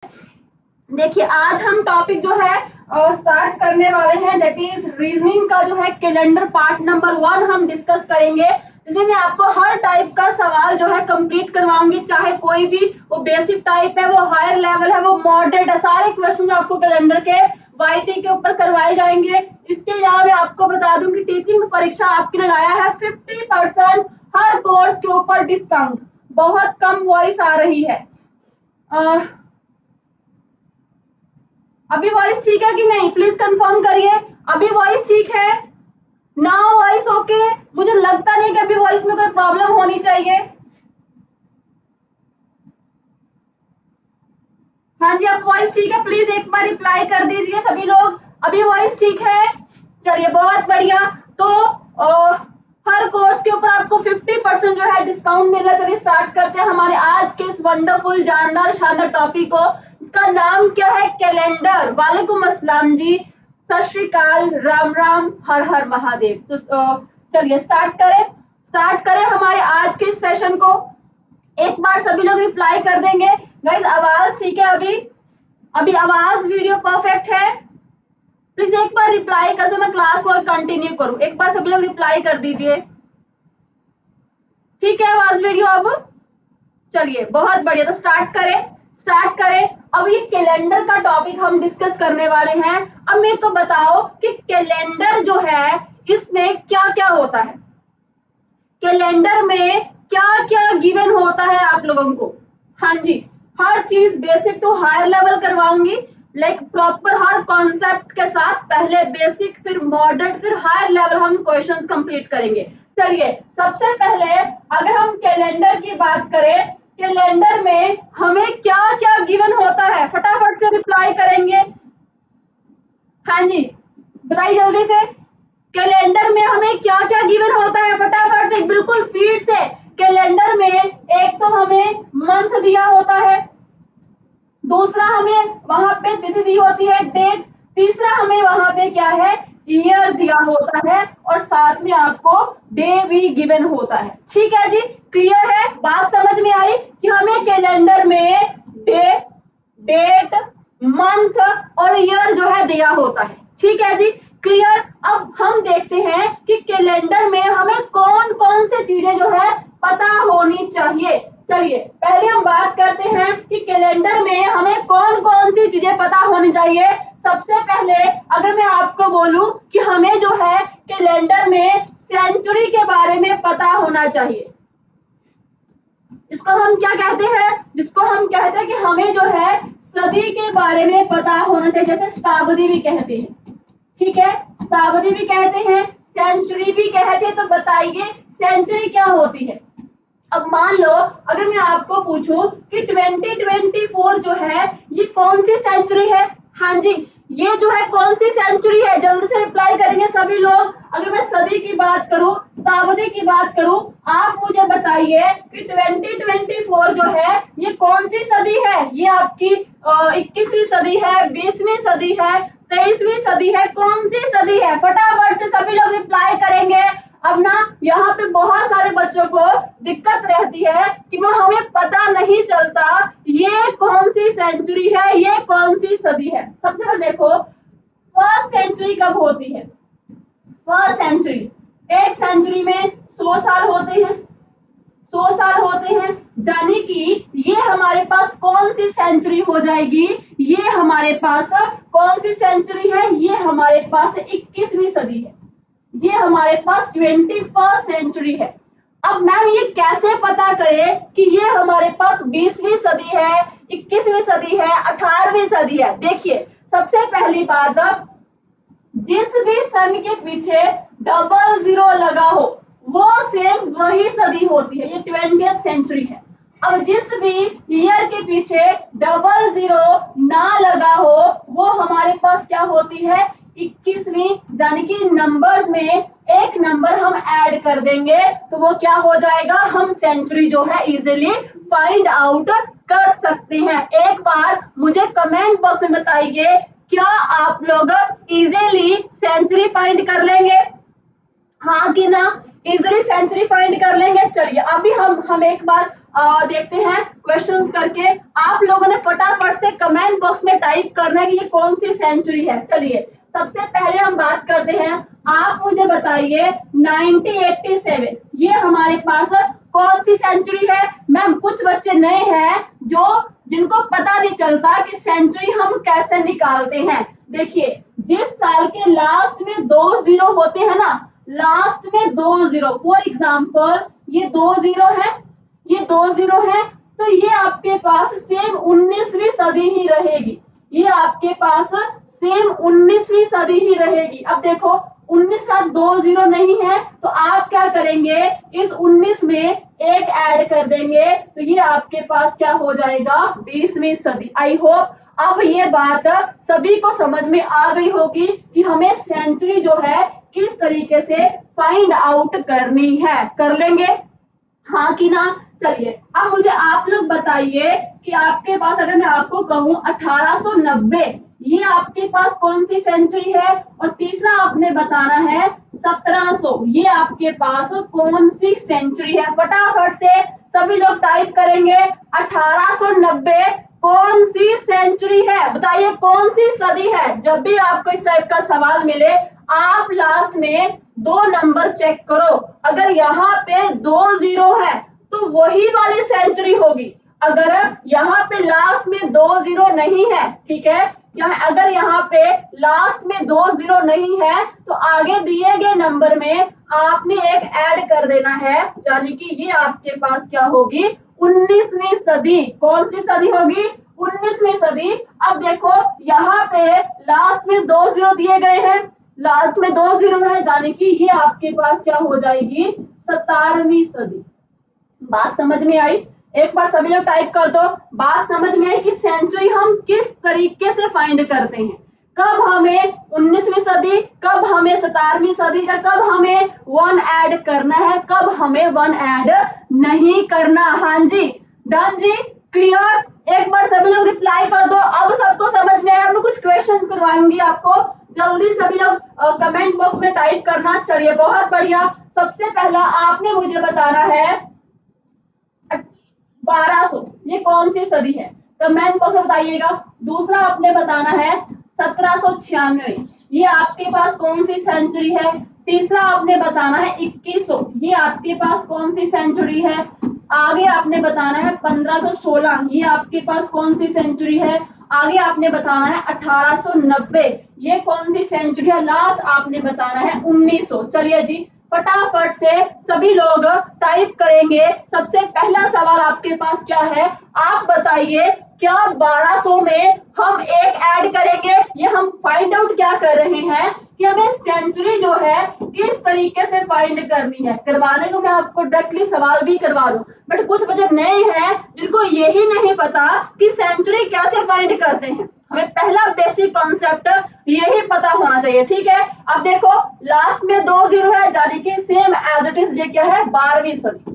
देखिए आज हम टॉपिक जो है स्टार्ट करने वाले हैं, दैट इज रीजनिंग का जो है कैलेंडर पार्ट नंबर 1 हम डिस्कस करेंगे, जिसमें मैं आपको हर टाइप का सवाल जो है कंप्लीट करवाऊंगी, चाहे कोई भी वो बेसिक टाइप है, वो हायर लेवल है, वो मॉडरेट है, सारे क्वेश्चन आपको कैलेंडर के वाईटी के ऊपर करवाए जाएंगे। इसके अलावा मैं आपको बता दूं कि टीचिंग परीक्षा आपके लिए लाया है 50% हर कोर्स के ऊपर डिस्काउंट। बहुत कम वॉइस आ रही है। अभी वॉइस ठीक है कि नहीं, प्लीज कंफर्म करिए। अभी वॉइस ठीक है? Now voice okay? मुझे लगता नहीं कि अभी वॉइस में कोई प्रॉब्लम होनी चाहिए। हाँ जी, अब वॉइस ठीक है, प्लीज एक बार रिप्लाई कर दीजिए सभी लोग। अभी वॉइस ठीक है? चलिए बहुत बढ़िया। तो हर कोर्स के ऊपर आपको 50% जो है डिस्काउंट मिल रहा है। चलिए स्टार्ट करते हैं हमारे आज के इस वंडरफुल जानदार शानदार टॉपिक को। इसका नाम क्या है? कैलेंडर। वालेकुम अस्सलाम जी, सत श्री अकाल, राम राम, हर हर महादेव। तो चलिए स्टार्ट करें हमारे आज के इस सेशन को। एक बार सभी लोग रिप्लाई कर देंगे। गाइस आवाज ठीक है? अभी आवाज वीडियो परफेक्ट है? प्लीज एक बार रिप्लाई कर, मैं क्लास को कंटिन्यू करूं। एक बार सभी लोग रिप्लाई कर दीजिए। ठीक है आवाज वीडियो? अब चलिए बहुत बढ़िया। तो स्टार्ट करें। अब ये कैलेंडर का टॉपिक हम डिस्कस करने वाले हैं। अब मेरे को बताओ कि कैलेंडर जो है इसमें क्या क्या होता है, कैलेंडर में क्या क्या गिवन होता है आप लोगों को। हाँ जी, हर चीज बेसिक टू हायर लेवल करवाऊंगी, लाइक प्रॉपर हर कॉन्सेप्ट के साथ। पहले बेसिक, फिर मॉडरेट, फिर हायर लेवल हम क्वेश्चंस कंप्लीट करेंगे। चलिए सबसे पहले अगर हम कैलेंडर की बात करें, कैलेंडर में हमें क्या क्या गिवन होता है, फटाफट से रिप्लाई करेंगे। हाँ जी बताइए जल्दी से, कैलेंडर में हमें क्या क्या गिवन होता है, फटाफट से, बिल्कुल स्पीड से। कैलेंडर में एक तो हमें मंथ दिया होता है, दूसरा हमें वहां पे तिथि दी होती है, डेट, तीसरा हमें वहां पे क्या है, ईयर दिया होता है, और साथ में आपको डे भी गिवन होता है। ठीक है जी, क्लियर है? बात समझ में आई कि हमें कैलेंडर में डेट, मंथ और ईयर जो है दिया होता है। ठीक है जी, क्लियर। अब हम देखते हैं कि कैलेंडर में हमें कौन कौन से चीजें जो है पता होनी चाहिए। चलिए पहले हम बात करते हैं कि कैलेंडर में हमें कौन कौन सी चीजें पता होनी चाहिए। सबसे पहले अगर मैं आपको बोलूं कि हमें जो है कैलेंडर में सेंचुरी के बारे में पता होना चाहिए। इसको हम क्या कहते हैं? जिसको हम कहते हैं कि हमें जो है सदी के बारे में पता होना चाहिए, जैसे शताब्दी भी कहते हैं। ठीक है, शताब्दी भी कहते हैं, सेंचुरी भी कहते हैं। तो बताइए सेंचुरी क्या होती है? अब मान लो अगर मैं आपको पूछूं कि 2024 जो है ये कौन सी सेंचुरी है? हाँ जी, ये जो है कौन सी सेंचुरी है? जल्दी से रिप्लाई करेंगे सभी लोग। अगर मैं सदी की बात करूं, शताब्दी की बात करूं, आप मुझे बताइए कि 2024 जो है ये कौन सी सदी है? ये आपकी 21वीं सदी है, 20वीं सदी है, 23वीं सदी है, कौन सी सदी है? फटाफट से सभी लोग रिप्लाई करेंगे। अब ना यहाँ पे बहुत सारे बच्चों को दिक्कत रहती है कि वो हमें पता नहीं चलता ये कौन सी सेंचुरी है, ये कौन सी सदी है। सबसे पहले देखो फर्स्ट सेंचुरी कब होती है। फर्स्ट सेंचुरी, एक सेंचुरी में 100 साल होते हैं, 100 साल होते हैं, यानी कि ये हमारे पास कौन सी सेंचुरी हो जाएगी? ये हमारे पास कौन सी सेंचुरी है? ये हमारे पास 21वीं सदी है, ये हमारे पास 21st सेंचुरी है। अब मैम ये कैसे पता करें कि ये हमारे पास 20वीं सदी है, 21वीं सदी है, 18वीं सदी है? देखिए सबसे पहली बात, जिस भी सन के पीछे 00 लगा हो वो सेम वही सदी होती है, ये 20th सेंचुरी है। अब जिस भी ईयर के पीछे 00 ना लगा हो वो हमारे पास क्या होती है? 21वीं, यानी कि नंबर्स में एक नंबर हम ऐड कर देंगे तो वो क्या हो जाएगा? हम सेंचुरी जो है इजीली फाइंड आउट कर सकते हैं। एक बार मुझे कमेंट बॉक्स में बताइए, क्या आप लोग इजीली सेंचुरी फाइंड कर लेंगे? हाँ कि ना? इजीली सेंचुरी फाइंड कर लेंगे। चलिए अभी हम एक बार देखते हैं क्वेश्चंस करके। आप लोगों ने फटाफट से कमेंट बॉक्स में टाइप करना है कि ये कौन सी सेंचुरी है। चलिए सबसे पहले हम बात करते हैं, आप मुझे बताइए 1987 ये हमारे पास कौन सी सेंचुरी है। मैम कुछ बच्चे नए हैं जो जिनको पता नहीं चलता कि सेंचुरी हम कैसे निकालते हैं। देखिए जिस साल के लास्ट में 2 जीरो होते हैं ना, लास्ट में 2 जीरो, फॉर एग्जाम्पल ये 2 जीरो है, ये 2 जीरो है, तो ये आपके पास सेम 19वीं सदी ही रहेगी। ये आपके पास सेम 19वीं सदी ही रहेगी। अब देखो 19 साथ 2 जीरो नहीं है, तो आप क्या करेंगे, इस 19 में एक ऐड कर देंगे, तो ये आपके पास क्या हो जाएगा, 20वीं सदी। आई होप अब ये बात सभी को समझ में आ गई होगी कि हमें सेंचुरी जो है किस तरीके से फाइंड आउट करनी है। कर लेंगे हाँ कि ना। चलिए अब मुझे आप लोग बताइए कि आपके पास अगर मैं आपको कहूं 1890 ये आपके पास कौन सी सेंचुरी है, और तीसरा आपने बताना है 1700 ये आपके पास कौन सी सेंचुरी है। फटाफट से सभी लोग टाइप करेंगे 1890 कौन सी सेंचुरी है, बताइए कौन सी सदी है। जब भी आपको इस टाइप का सवाल मिले आप लास्ट में 2 नंबर चेक करो, अगर यहाँ पे 2 जीरो है तो वही वाली सेंचुरी होगी। अगर यहाँ पे लास्ट में 2 जीरो नहीं है, ठीक है, अगर यहाँ पे लास्ट में 2 जीरो नहीं है तो आगे दिए गए नंबर में आपने एक ऐड कर देना है, यानी कि ये आपके पास क्या होगी, 19वीं सदी। कौन सी सदी होगी, 19वीं सदी। अब देखो यहाँ पे लास्ट में 2 जीरो दिए गए हैं, लास्ट में 2 जीरो है, यानी कि ये आपके पास क्या हो जाएगी, 17वीं सदी। बात समझ में आई, एक बार सभी लोग टाइप कर दो। बात समझ में आई कि सेंचुरी हम किस तरीके से फाइंड करते हैं, कब हमें 19वीं सदी, कब हमें 17वीं सदी, या कब हमें 1 ऐड करना है, कब हमें 1 ऐड नहीं करना। हाँ जी, डन जी, क्लियर। एक बार सभी लोग रिप्लाई कर दो। अब सबको समझ में आया। अब मैं कुछ क्वेश्चंस करवाऊंगी आपको, जल्दी सभी लोग कमेंट बॉक्स में टाइप करना। चलिए बहुत बढ़िया। सबसे पहला आपने मुझे बताना है 1200 ये कौन सी सदी है, कमेंट बॉक्स में बताइएगा। दूसरा आपने बताना है 1796 ये आपके पास कौन सी सेंचुरी है। तीसरा आपने बताना है 2100 ये आपके पास कौन सी सेंचुरी है। आगे आपने बताना है 1516 ये आपके पास कौन सी सेंचुरी है। आगे आपने बताना है 1890 ये कौन सी सेंचुरी है। लास्ट आपने बताना है 1900। चलिए जी फटाफट से सभी लोग टाइप करेंगे। सबसे पहला सवाल आपके पास क्या है, आप बताइए क्या 1200 में हम एक ऐड करेंगे। ये हम फाइंड आउट क्या कर रहे हैं कि हमें सेंचुरी जो है किस तरीके से फाइंड करनी है। करवाने को मैं आपको डायरेक्टली सवाल भी करवा दूं, बट कुछ बच्चे नए हैं जिनको यही नहीं पता कि सेंचुरी कैसे फाइंड करते हैं। हमें पहला बेसिक कॉन्सेप्ट यही पता होना चाहिए, ठीक है। अब देखो लास्ट में 2 जीरो है, यानी कि सेम एज इट इज ये क्या है, 12वीं सदी।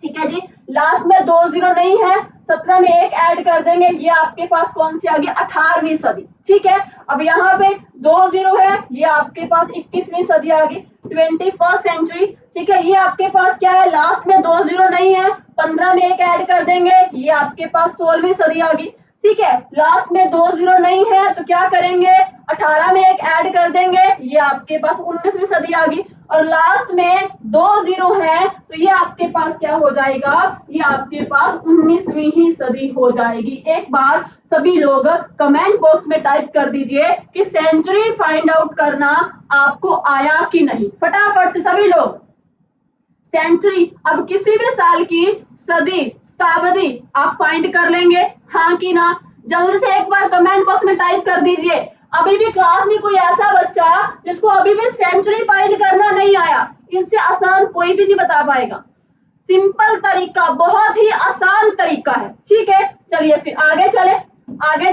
ठीक है जी, लास्ट में 2 जीरो नहीं है, 17 में एक ऐड कर देंगे, ये आपके पास कौन सी आ गई, 18वीं सदी। ठीक है, अब यहाँ पे 2 जीरो है, ये आपके पास 21वीं सदी आ गई, 21st सेंचुरी। ठीक है, ये आपके पास क्या है, लास्ट में 2 जीरो नहीं है, 15 में एक ऐड कर देंगे, ये आपके पास 16वीं सदी आ गई। ठीक है, लास्ट में 2 जीरो नहीं है तो क्या करेंगे, 18 में एक ऐड कर देंगे, ये आपके पास 19वीं सदी आ गई। और लास्ट में 2 जीरो है तो ये आपके पास क्या हो जाएगा, ये आपके पास 19वीं ही सदी हो जाएगी। एक बार सभी लोग कमेंट बॉक्स में टाइप कर दीजिए कि सेंचुरी फाइंड आउट करना आपको आया कि नहीं। फटाफट से सभी लोग सेंचुरी, अब किसी भी साल की सदी शताब्दी आप फाइंड कर लेंगे, हाँ कि ना। जल्दी से एक बार कमेंट बॉक्स में टाइप कर दीजिए। अभी भी क्लास में कोई ऐसा बच्चा जिसको अभी भी सेंचुरी फाइंड करना नहीं आया, इससे आसान कोई भी नहीं बता पाएगा। सिंपल तरीका, बहुत ही आसान तरीका है। ठीक है, चलिए फिर आगे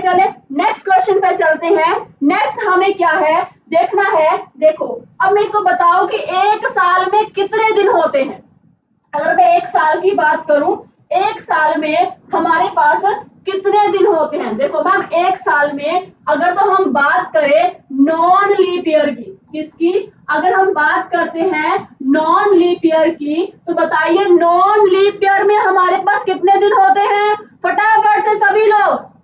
चले नेक्स्ट क्वेश्चन पे चलते हैं। नेक्स्ट हमें क्या है देखना है। देखो अब मेरे को बताओ कि एक साल में कितने दिन होते हैं। अगर मैं एक साल की बात करूं, एक साल में हमारे पास कितने दिन होते हैं। देखो मैम एक साल में अगर तो हम बात करें नॉन लीप ईयर की, किसकी, अगर हम बात करते हैं नॉन लीप ईयर की, तो बताइए नॉन लीप ईयर में हमारे पास कितने दिन होते हैं? फटाफट से सभी लोग।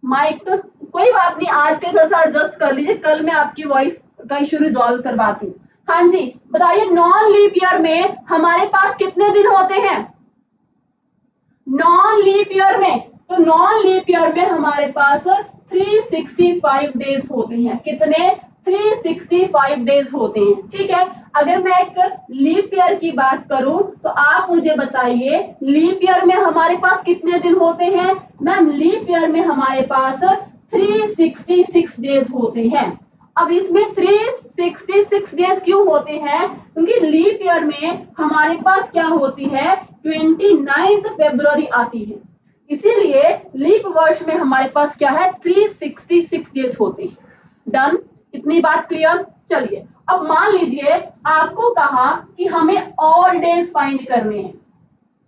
माइक तो कोई बात नहीं, आज के थोड़ा सा एडजस्ट कर लीजिए, कल मैं आपकी वॉइस का इशू रिजॉल्व करवाती हूँ। हाँ जी, बताइए नॉन लीप ईयर में हमारे पास कितने दिन होते हैं? नॉन लीप ईयर में, तो नॉन लीप ईयर में हमारे पास 365 डेज होते हैं। कितने? 365 डेज होते हैं। ठीक है, अगर मैं एक लीप ईयर की बात करूं तो आप मुझे बताइए लीप ईयर में हमारे पास कितने दिन होते हैं? मैम लीप ईयर में हमारे पास 366 डेज होते हैं। अब इसमें 366 डेज क्यों होते हैं? क्योंकि लीप ईयर में हमारे पास क्या होती है? 29 फरवरी आती है, इसीलिए लीप वर्ष में हमारे पास क्या है? 366 डेज होते हैं। डन, इतनी बात क्लियर। चलिए अब मान लीजिए आपको कहा कि हमें ऑड डेज फाइंड करने हैं।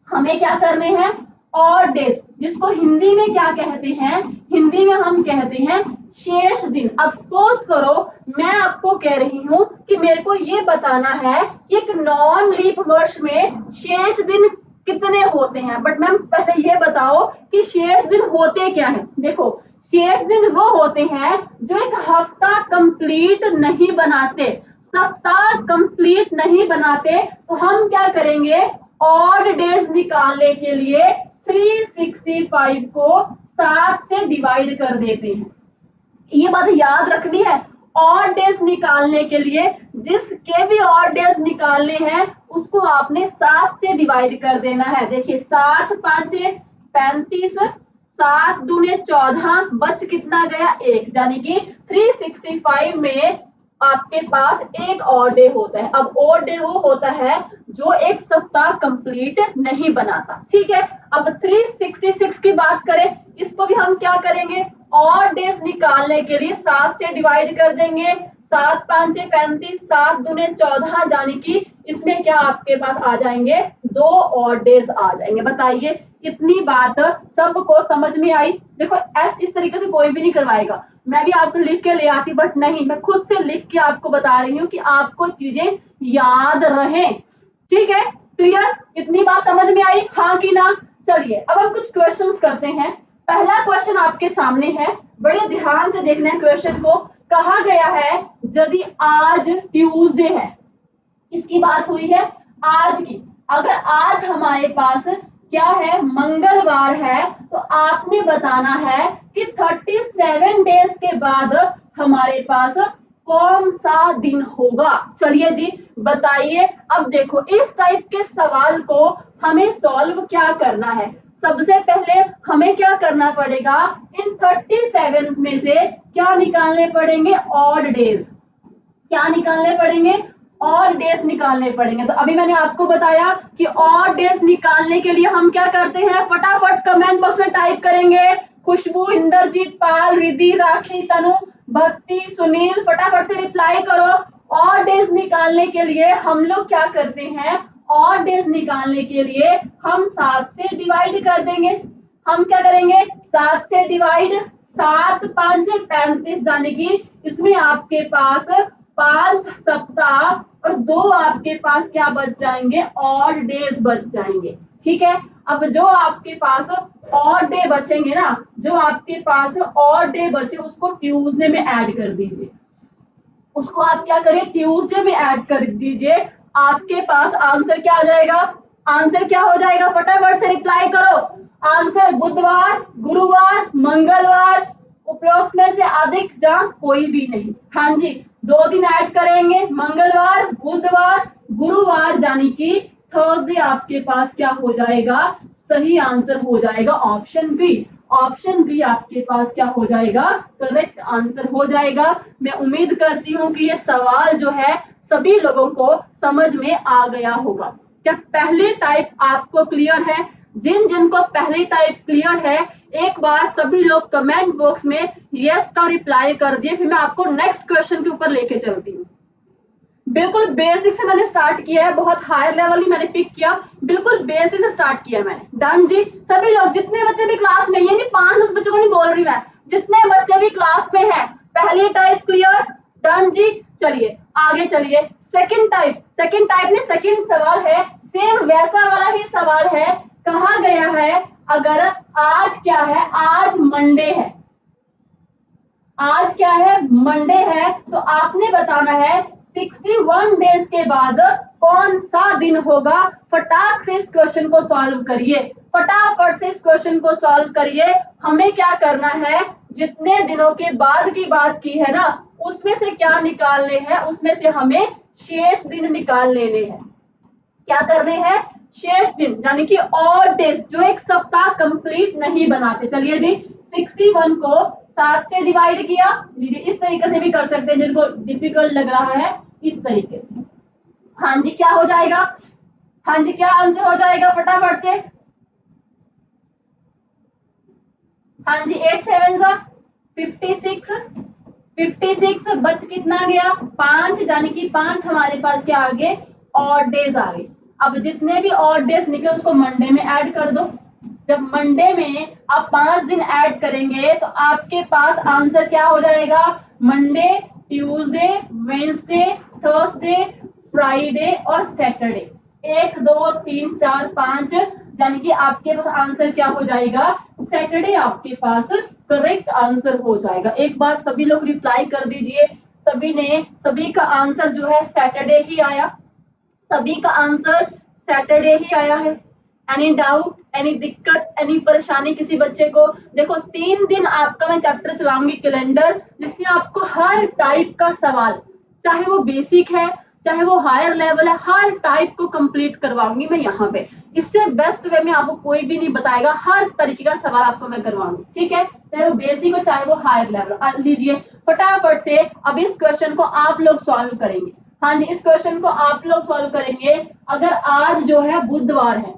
हमें क्या करने हैं? ऑड डेज, जिसको हिंदी में क्या कहते हैं? हिंदी में हम कहते हैं शेष दिन। अब सपोज करो मैं आपको कह रही हूं कि मेरे को ये बताना है कि एक नॉन लीप वर्ष में शेष दिन कितने होते हैं, बट मैम पहले ये बताओ कि शेष दिन होते क्या है? देखो शेष दिन वो होते हैं जो एक हफ्ता कंप्लीट नहीं बनाते, सप्ताह कंप्लीट नहीं बनाते, तो हम क्या करेंगे? ऑड डेज निकालने के लिए 365 को 7 से डिवाइड कर देते हैं। ये बात याद रखनी है। ऑड डेज निकालने के लिए जिसके भी ऑड डेज निकालने हैं उसको आपने 7 से डिवाइड कर देना है। देखिए 7 5 35, 7 दूने 14, बच कितना गया? 1, यानी कि 365 में आपके पास एक ऑड डे होता है। अब ऑड डे वो होता है जो एक सप्ताह कंप्लीट नहीं बनाता। ठीक है, अब 366 की बात करें, इसको भी हम क्या करेंगे? ऑड डेज निकालने के लिए 7 से डिवाइड कर देंगे। 7 5 35, 7 दूने 14, यानी कि इसमें क्या आपके पास आ जाएंगे? 2 ऑड डेज आ जाएंगे। बताइए इतनी बात सबको समझ में आई? देखो इस तरीके से कोई भी नहीं करवाएगा, मैं भी आपको लिख के ले आती, बट नहीं, मैं खुद से लिख के आपको बता रही हूँ कि आपको चीजें याद रहें। ठीक है, क्लियर? इतनी बात समझ में आई, हाँ कि ना? चलिए अब हम कुछ क्वेश्चंस करते हैं। पहला क्वेश्चन आपके सामने है, बड़े ध्यान से देखना है क्वेश्चन को। कहा गया है यदि आज ट्यूसडे है, इसकी बात हुई है आज की, अगर आज हमारे पास क्या है? मंगलवार है, तो आपने बताना है कि 37 डेज के बाद हमारे पास कौन सा दिन होगा। चलिए जी बताइए। अब देखो इस टाइप के सवाल को हमें सॉल्व क्या करना है? सबसे पहले हमें क्या करना पड़ेगा? इन 37 में से क्या निकालने पड़ेंगे? Odd days. क्या निकालने पड़ेंगे? ऑड डेज निकालने पड़ेंगे। तो अभी मैंने आपको बताया कि ऑड डेज निकालने के लिए हम क्या करते हैं? फटाफट कमेंट बॉक्स में टाइप करेंगे। खुशबू, इंद्रजीत, पाल, रिद्धि, राखी, तनु, भक्ति, सुनील, फटाफट से रिप्लाई करो। ऑड डेज निकालने के लिए हम लोग क्या करते हैं? ऑड डेज निकालने के लिए हम 7 से डिवाइड कर देंगे। हम क्या करेंगे? 7 से डिवाइड। 7 5 35, यानी कि इसमें आपके पास 5 सप्ताह और 2 आपके पास क्या बच जाएंगे? ऑड डेज बच जाएंगे। ठीक है, अब जो आपके पास ऑड डे बचेंगे ना, जो आपके पास ऑड डे बचे उसको ट्यूसडे में ऐड कर दीजिए। उसको आप क्या करें? ट्यूसडे में ऐड कर दीजिए। आपके पास आंसर क्या आ जाएगा? आंसर क्या हो जाएगा? फटाफट से रिप्लाई करो। आंसर बुधवार, गुरुवार, मंगलवार, उपरोक्त में से अधिक जहाँ कोई भी नहीं। हाँ जी, 2 दिन ऐड करेंगे, मंगलवार, बुधवार, गुरुवार, यानी कि थर्सडे आपके पास क्या हो जाएगा? सही आंसर हो जाएगा ऑप्शन बी। ऑप्शन बी आपके पास क्या हो जाएगा? करेक्ट आंसर हो जाएगा। मैं उम्मीद करती हूँ कि ये सवाल जो है सभी लोगों को समझ में आ गया होगा। क्या पहली टाइप आपको क्लियर है? जिन जिनको पहली टाइप क्लियर है एक बार सभी लोग कमेंट बॉक्स में यस का रिप्लाई कर दिए, फिर मैं आपको नेक्स्ट क्वेश्चन के ऊपर लेके चलती हूँ। बिल्कुल बेसिक से मैंने स्टार्ट किया है, बहुत हायर लेवल ही मैंने पिक किया, बिल्कुल बेसिक से स्टार्ट किया मैंने। डन जी, सभी लोग जितने बच्चे भी क्लास में, ये नहीं 5-10 बच्चों को नहीं बोल रही मैं, जितने बच्चे भी क्लास में हैं पहली टाइप क्लियर, डन जी। चलिए आगे चलिए, सेकंड टाइप में सेकंड सवाल है, सेम वैसा वाला ही सवाल है। कहा गया है अगर आज क्या है, आज मंडे है, आज क्या है, मंडे है, तो आपने बताना है 61 डेज के बाद कौन सा दिन होगा। फटाक से इस क्वेश्चन को सॉल्व करिए, फटाफट से इस क्वेश्चन को सॉल्व करिए। हमें क्या करना है, जितने दिनों के बाद की बात की है ना, उसमें से क्या निकालने हैं, उसमें से हमें शेष दिन निकाल लेने हैं। क्या करने हैं, शेष दिन, यानी कि और डेज जो एक सप्ताह कंप्लीट नहीं बनाते। चलिए जी, 61 को 7 से डिवाइड किया, लीजिए इस तरीके से भी कर सकते हैं, जिनको डिफिकल्ट लग रहा है इस तरीके से। हाँ जी क्या हो जाएगा, हाँ जी क्या आंसर हो जाएगा फटाफट से। हाँ जी 8 7 जा 56, 56 बच कितना गया 5, यानी कि 5 हमारे पास क्या आ गए, और डेज आ गए। अब जितने भी और डेज निकले उसको मंडे में ऐड कर दो। जब मंडे में आप 5 दिन ऐड करेंगे तो आपके पास आंसर क्या हो जाएगा, Monday, Tuesday, Wednesday, Thursday, Friday और सैटरडे। 1 2 3 4 5, यानी कि आपके पास आंसर क्या हो जाएगा, सैटरडे आपके पास करेक्ट आंसर हो जाएगा। एक बार सभी लोग रिप्लाई कर दीजिए, सभी का आंसर जो है सैटरडे ही आया, सभी का आंसर सैटरडे ही आया है। एनी डाउट, एनी दिक्कत, एनी परेशानी किसी बच्चे को। देखो 3 दिन आपका मैं चैप्टर चलाऊंगी कैलेंडर, जिसमें आपको हर टाइप का सवाल, चाहे वो बेसिक है चाहे वो हायर लेवल है, हर टाइप को कंप्लीट करवाऊंगी मैं यहाँ पे। इससे बेस्ट वे में आपको कोई भी नहीं बताएगा, हर तरीके का सवाल आपको मैं करवाऊंगी, ठीक है, चाहे वो बेसिक हो चाहे वो हायर लेवल। लीजिए फटाफट से अब इस क्वेश्चन को आप लोग सॉल्व करेंगे। हाँ जी इस क्वेश्चन को आप लोग सॉल्व करेंगे। अगर आज जो है बुधवार है,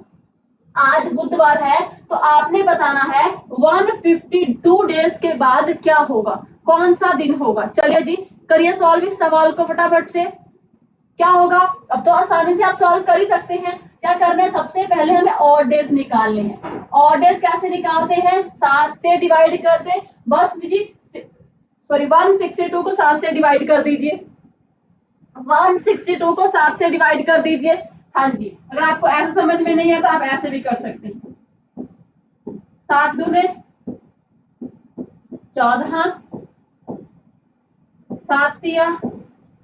आज बुधवार है, तो आपने बताना है 152 डेज के बाद क्या होगा, कौन सा दिन होगा। चलिए जी करिए सॉल्व इस सवाल को फटाफट से। क्या होगा, अब तो आसानी से आप सॉल्व कर ही सकते हैं। क्या करना है, सबसे पहले हमें ऑड डेज निकालने हैं। ऑड डेज कैसे निकालते हैं, 7 से डिवाइड करते हैं, बस जी सॉरी 162 को 7 से डिवाइड कर दीजिए, 162 को 7 से डिवाइड कर दीजिए। हाँ जी अगर आपको ऐसे समझ में नहीं है तो आप ऐसे भी कर सकते हैं। 7 दूने 14, 7 तिया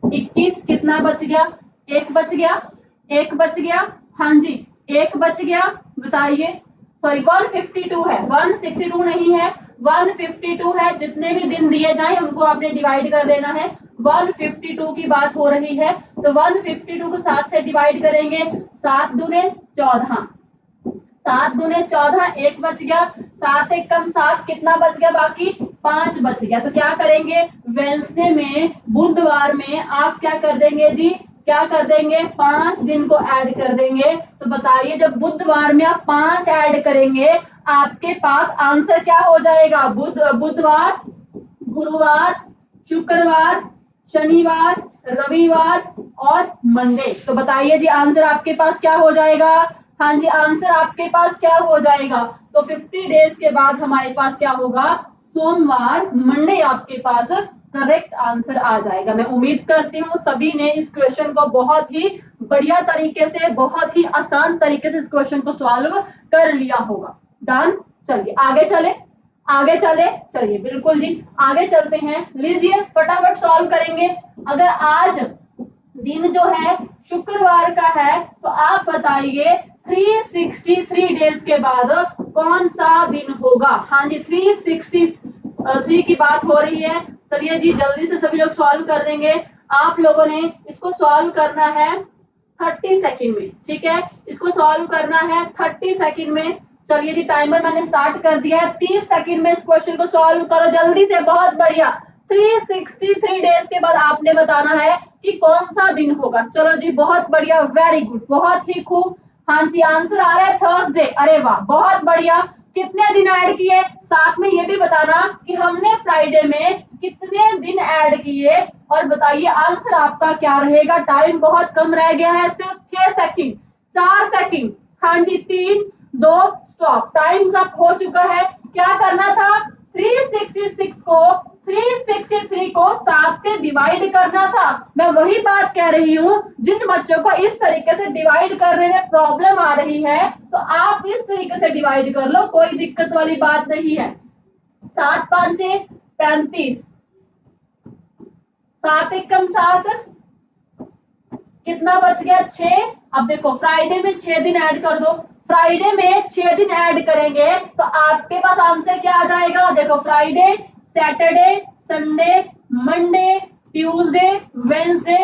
21, कितना बच गया, एक बच गया, एक बच गया। हाँ जी एक बच गया, बताइए सॉरी 152 है, 162 नहीं है, 152 है। जितने भी दिन दिए जाए उनको आपने डिवाइड कर देना है। 152 की बात हो रही है, तो 152 को 7 से डिवाइड करेंगे, 7 दूने 14, 7 दूने 14, एक बच गया, 7 एक कम 7, कितना बच गया, बाकी 5 बच गया। तो क्या करेंगे, वेडनेसडे में, बुधवार में आप क्या कर देंगे जी, क्या कर देंगे, 5 दिन को ऐड कर देंगे। तो बताइए जब बुधवार में आप 5 ऐड करेंगे, आपके पास आंसर क्या हो जाएगा, बुधवार, गुरुवार, शुक्रवार, शनिवार, रविवार और मंडे। तो बताइए जी आंसर आपके पास क्या हो जाएगा। हाँ जी आंसर आपके पास क्या हो जाएगा, तो 50 डेज के बाद हमारे पास क्या होगा, सोमवार, मंडे आपके पास करेक्ट आंसर आ जाएगा। मैं उम्मीद करती हूँ सभी ने इस क्वेश्चन को बहुत ही बढ़िया तरीके से, बहुत ही आसान तरीके से इस क्वेश्चन को सॉल्व कर लिया होगा। डन, चलिए आगे चले, आगे चले, चलिए बिल्कुल जी आगे चलते हैं। लीजिए फटाफट सॉल्व करेंगे। अगर आज दिन जो है शुक्रवार का है, तो आप बताइए 363 डेज के बाद कौन सा दिन होगा। हाँ जी 363 की बात हो रही है। चलिए जी जल्दी से सभी लोग सॉल्व कर देंगे। आप लोगों ने इसको सॉल्व करना है 30 सेकंड में, ठीक है, इसको सॉल्व करना है 30 सेकंड में। चलिए जी टाइमर मैंने स्टार्ट कर दिया है, 30 सेकंड में इस क्वेश्चन को सॉल्व करो जल्दी से, बहुत बढ़िया। 363 डेज के बाद आपने बताना है कि कौन सा दिन होगा। चलो जी बहुत बढ़िया, वेरी गुड, बहुत ही खूब। हाँ जी आंसर आ रहा है थर्सडे, अरे वाह बहुत बढ़िया। कितने दिन ऐड किए, साथ में ये भी बताना कि हमने फ्राइडे में कितने दिन ऐड किए, और बताइए आंसर आपका क्या रहेगा। टाइम बहुत कम रह गया है, सिर्फ 6 सेकंड, 4 सेकंड। हाँ जी 3 2 स्टॉप, टाइम्स अप हो चुका है। क्या करना था, 366 को 363 को 7 से डिवाइड करना था। मैं वही बात कह रही हूँ, जिन बच्चों को इस तरीके से डिवाइड करने में प्रॉब्लम आ रही है तो आप इस तरीके से डिवाइड कर लो, कोई दिक्कत वाली बात नहीं है। 7 5 35, 7 एकम 7, कितना बच गया 6। अब देखो फ्राइडे में 6 दिन ऐड कर दो, फ्राइडे में 6 दिन ऐड करेंगे तो आपके पास आंसर क्या आ जाएगा। देखो Friday, Saturday, Sunday, Monday, Tuesday, Wednesday,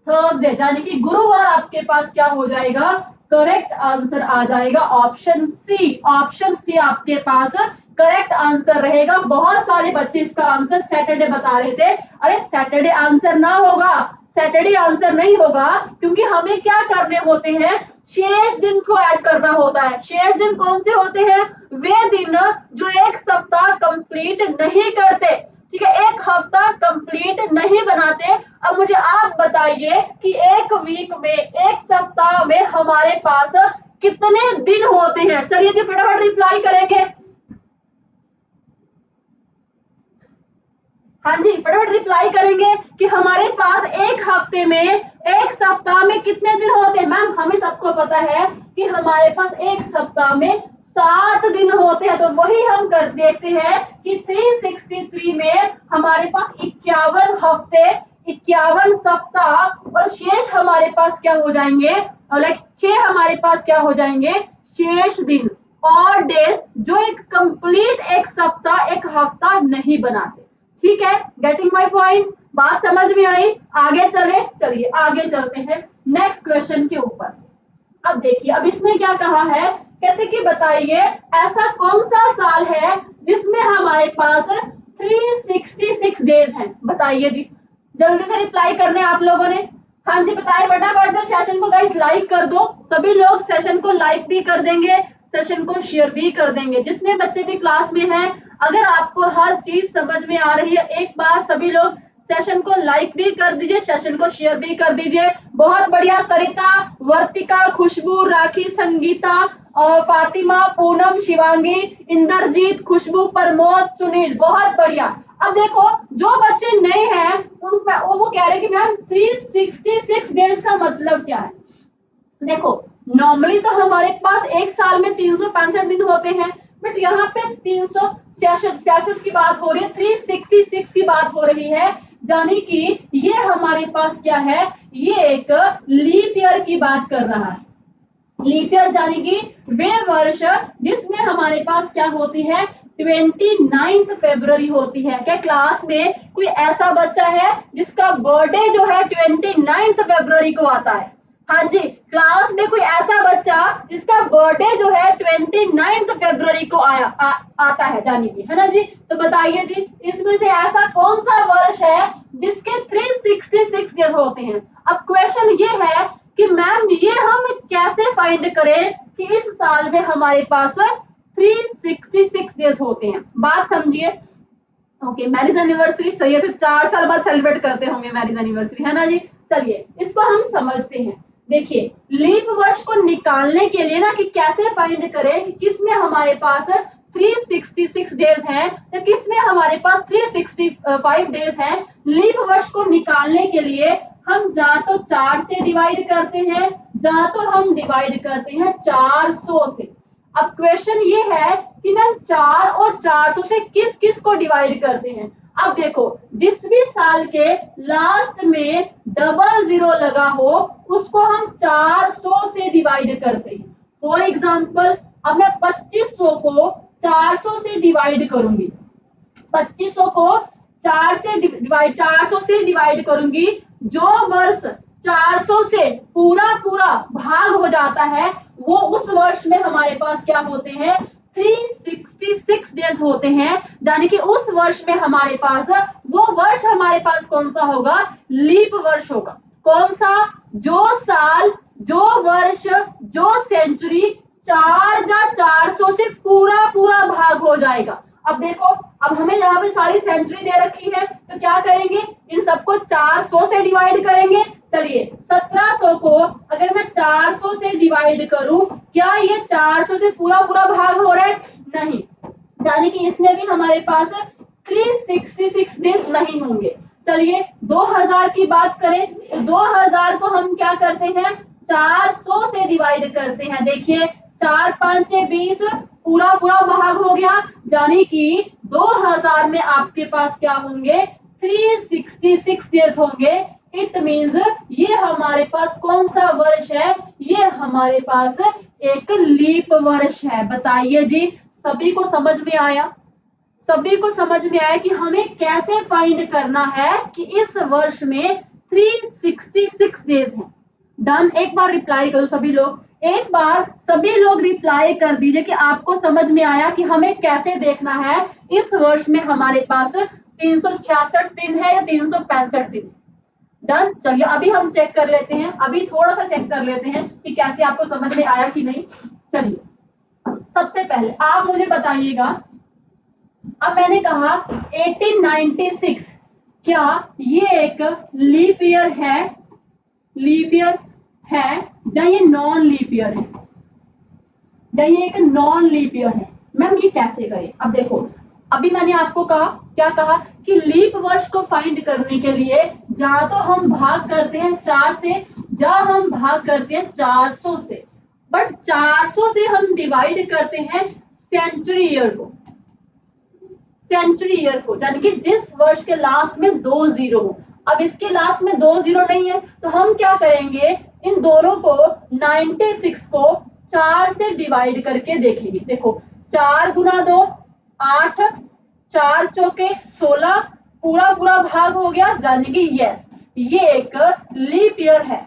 Thursday, यानी कि गुरुवार आपके पास क्या हो जाएगा, करेक्ट आंसर आ जाएगा ऑप्शन सी। ऑप्शन सी आपके पास करेक्ट आंसर रहेगा। बहुत सारे बच्चे इसका आंसर सैटरडे बता रहे थे। अरे सैटरडे आंसर ना होगा, सैटरडे आंसर नहीं होगा, क्योंकि हमें क्या करने होते हैं, शेष दिन को ऐड करना होता है। शेष दिन कौन से होते हैं, वे दिन जो एक सप्ताह कंप्लीट नहीं करते, ठीक है, एक हफ्ता कंप्लीट नहीं बनाते। अब मुझे आप बताइए कि एक वीक में, एक सप्ताह में हमारे पास कितने दिन होते हैं। चलिए जी फटाफट रिप्लाई करेंगे। हाँ जी फटाफट रिप्लाई करेंगे कि हमारे पास एक हफ्ते में, एक सप्ताह में कितने दिन होते हैं। मैम हमें सबको पता है कि हमारे पास एक सप्ताह में 7 दिन होते हैं, तो वही हम कर देखते हैं कि 363 में हमारे पास 51 हफ्ते, 51 सप्ताह और शेष हमारे पास क्या हो जाएंगे, लाइक 6 हमारे पास क्या हो जाएंगे, शेष दिन और डेज, जो एक कंप्लीट एक सप्ताह, एक हफ्ता नहीं बनाते। ठीक है, गेटिंग माय पॉइंट, बात समझ में आई। आगे चले, चलिए आगे चलते हैं नेक्स्ट क्वेश्चन के ऊपर। अब देखिए, अब इसमें क्या कहा है, कहते कि बताइए ऐसा कौन सा साल है जिसमें हमारे पास 366 डेज हैं। बताइए जी, जल्दी से रिप्लाई करने आप लोगों ने। हाँ जी बताइए फटाफट से, सेशन को गाइस लाइक कर दो। सभी लोग सेशन को लाइक भी कर देंगे, सेशन को शेयर भी कर देंगे, जितने बच्चे भी क्लास में हैं। अगर आपको हर चीज समझ में आ रही है, एक बार सभी लोग सेशन को लाइक भी कर दीजिए, सेशन को शेयर भी कर दीजिए। बहुत बढ़िया, सरिता, वर्तिका, खुशबू, राखी, संगीता और फातिमा, पूनम, शिवांगी, इंद्रजीत, खुशबू, प्रमोद, सुनील, बहुत बढ़िया। अब देखो जो बच्चे नए हैं वो कह रहे हैं कि मैम 366 डेज का मतलब क्या है। देखो नॉर्मली तो हमारे पास एक साल में 365 दिन होते हैं, बट यहाँ पे 366 की बात हो रही है, 366 की बात हो रही है, यानी कि ये हमारे पास क्या है, ये एक लीप ईयर की बात कर रहा है। लीप ईयर यानी कि वे वर्ष जिसमें हमारे पास क्या होती है, 29 फरवरी होती है। क्या क्लास में कोई ऐसा बच्चा है जिसका बर्थडे जो है 29 फरवरी को आता है? हाँ जी, क्लास में कोई ऐसा बच्चा जिसका बर्थडे जो है 29 फरवरी को आता है, जानी जी, है ना जी। तो बताइए जी, इसमें से ऐसा कौन सा वर्ष है जिसके 366 डेज होते हैं। अब क्वेश्चन ये है कि मैम ये हम कैसे फाइंड करें कि इस साल में हमारे पास 366 डेज होते हैं। बात समझिए। ओके, मैरिज एनिवर्सरी सही है, फिर 4 साल बाद सेलिब्रेट करते होंगे मैरिज एनिवर्सरी, है ना जी। चलिए इसको हम समझते हैं। देखिए लीप वर्ष को निकालने के लिए ना कि कैसे फाइंड करें कि किसमें हमारे पास 366 डेज हैं या किसमें हमारे पास 365 डेज हैं। लीप वर्ष को निकालने के लिए हम या तो 4 से डिवाइड करते हैं, या तो हम डिवाइड करते हैं 400 से। अब क्वेश्चन ये है कि मैम 4 और 400 से किस किस को डिवाइड करते हैं। अब देखो जिस भी साल के लास्ट में डबल जीरो लगा हो उसको हम 400 से डिवाइड करते हैं। फॉर एग्जाम्पल अब मैं 2500 को 400 से डिवाइड करूंगी, 2500 को 400 से डिवाइड करूंगी। जो वर्ष 400 से पूरा पूरा भाग हो जाता है वो उस वर्ष में हमारे पास क्या होते हैं, 366 डेज होते हैं। यानी कि उस वर्ष में हमारे पास, वो वर्ष हमारे पास कौन सा होगा, लीप वर्ष होगा। कौन सा, जो साल, जो वर्ष, जो सेंचुरी 4 या 400 से पूरा पूरा भाग हो जाएगा। अब देखो, अब हमें यहाँ पे सारी सेंचुरी दे रखी है तो क्या करेंगे, इन सबको 400 से डिवाइड करेंगे। चलिए 1700 को अगर मैं 400 से डिवाइड करूं, क्या ये 400 से पूरा पूरा भाग हो रहा है, नहीं, यानी कि इसमें भी हमारे पास 366 डेज नहीं होंगे। चलिए 2000 की बात करें तो 2000 को हम क्या करते हैं, 400 से डिवाइड करते हैं। देखिए 4 5 20, पूरा पूरा भाग हो गया, यानी कि 2000 में आपके पास क्या होंगे, 366 डेज होंगे। इट मीन्स ये हमारे पास कौन सा वर्ष है, ये हमारे पास एक लीप वर्ष है। बताइए जी, सभी को समझ में आया? सभी को समझ में आया कि हमें कैसे फाइंड करना है कि इस वर्ष में 366 डेज हैं। डन। एक बार रिप्लाई करो सभी लोग, एक बार सभी लोग रिप्लाई कर दीजिए कि आपको समझ में आया कि हमें कैसे देखना है इस वर्ष में हमारे पास 366 दिन है या 365 दिन। डन। चलिए अभी हम चेक कर लेते हैं, अभी थोड़ा सा चेक कर लेते हैं कि कैसे आपको समझ में आया कि नहीं। चलिए सबसे पहले आप मुझे बताइएगा, अब मैंने कहा 1896, क्या ये एक लीप ईयर है, लीप ईयर है या ये नॉन लीप ईयर है, या ये एक नॉन लीप ईयर है? मैम ये कैसे करें? अब देखो, अभी मैंने आपको कहा, क्या कहा कि लीप वर्ष को फाइंड करने के लिए या तो हम भाग करते हैं 4 से, या हम भाग करते हैं 400 से। बट 400 से हम डिवाइड करते हैं सेंचुरी ईयर को, सेंचुरी ईयर को, यानी कि जिस वर्ष के लास्ट में 2 जीरो हो। अब इसके लास्ट में 2 जीरो नहीं है, तो हम क्या करेंगे, इन दोनों को 96 को 4 से डिवाइड करके देखेंगे। देखो 4 गुना 2 8, 4 चौके 16, पूरा पूरा भाग हो गया, यानी कि यस ये एक लीप ईयर है,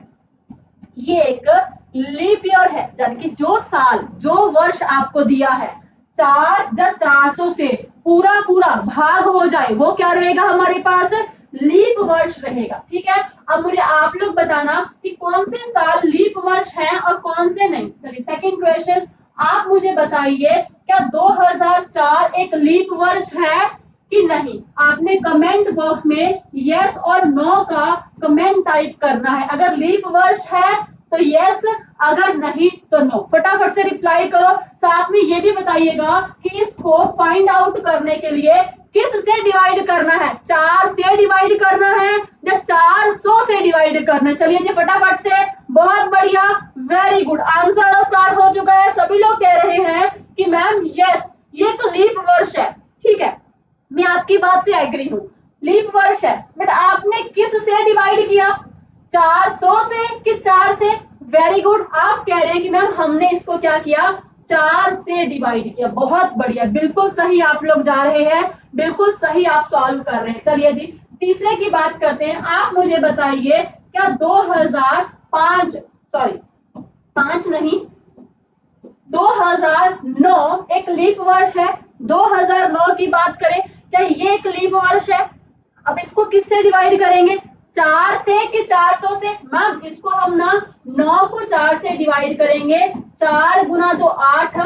ये एक लीप ईयर है। यानी कि जो साल, जो वर्ष आपको दिया है 4 या 400 से पूरा पूरा भाग हो जाए, वो क्या रहेगा हमारे पास, लीप वर्ष रहेगा। ठीक है, अब मुझे आप लोग बताना कि कौन से साल लीप वर्ष हैं और कौन से नहीं। चलिए सेकंड क्वेश्चन, आप मुझे बताइए क्या 2004 एक लीप वर्ष है कि नहीं? आपने कमेंट बॉक्स में यस और नो का कमेंट टाइप करना है। अगर लीप वर्ष है तो यस, अगर नहीं तो नो। फटाफट से रिप्लाई करो। साथ में ये भी बताइएगा कि इसको फाइंड आउट करने के लिए किस से डिवाइड करना है, 4 से डिवाइड करना है या 400 से डिवाइड करना है? चलिए जी फटाफट से, बहुत बढ़िया, वेरी गुड, आंसर स्टार्ट हो चुका है। सभी लोग कह रहे हैं कि मैम यस ये तो लीप वर्ष है। ठीक है, मैं आपकी बात से एग्री हूँ, लीप वर्ष है, बट आपने किस से डिवाइड किया, 400 से कि 4 से? वेरी गुड, आप कह रहे हैं कि मैम हमने इसको क्या किया, 4 से डिवाइड किया। बहुत बढ़िया, बिल्कुल सही आप लोग जा रहे हैं, बिल्कुल सही आप सॉल्व कर रहे हैं। चलिए जी तीसरे की बात करते हैं। आप मुझे बताइए क्या 2005, सॉरी 5 नहीं, 2009 एक लीप वर्ष है? 2009 की बात करें, क्या ये एक लीप वर्ष है? अब इसको किससे डिवाइड करेंगे, 4 से कि 400 से? मैम इसको हम ना 9 को 4 से डिवाइड करेंगे, 4 गुना 2 8,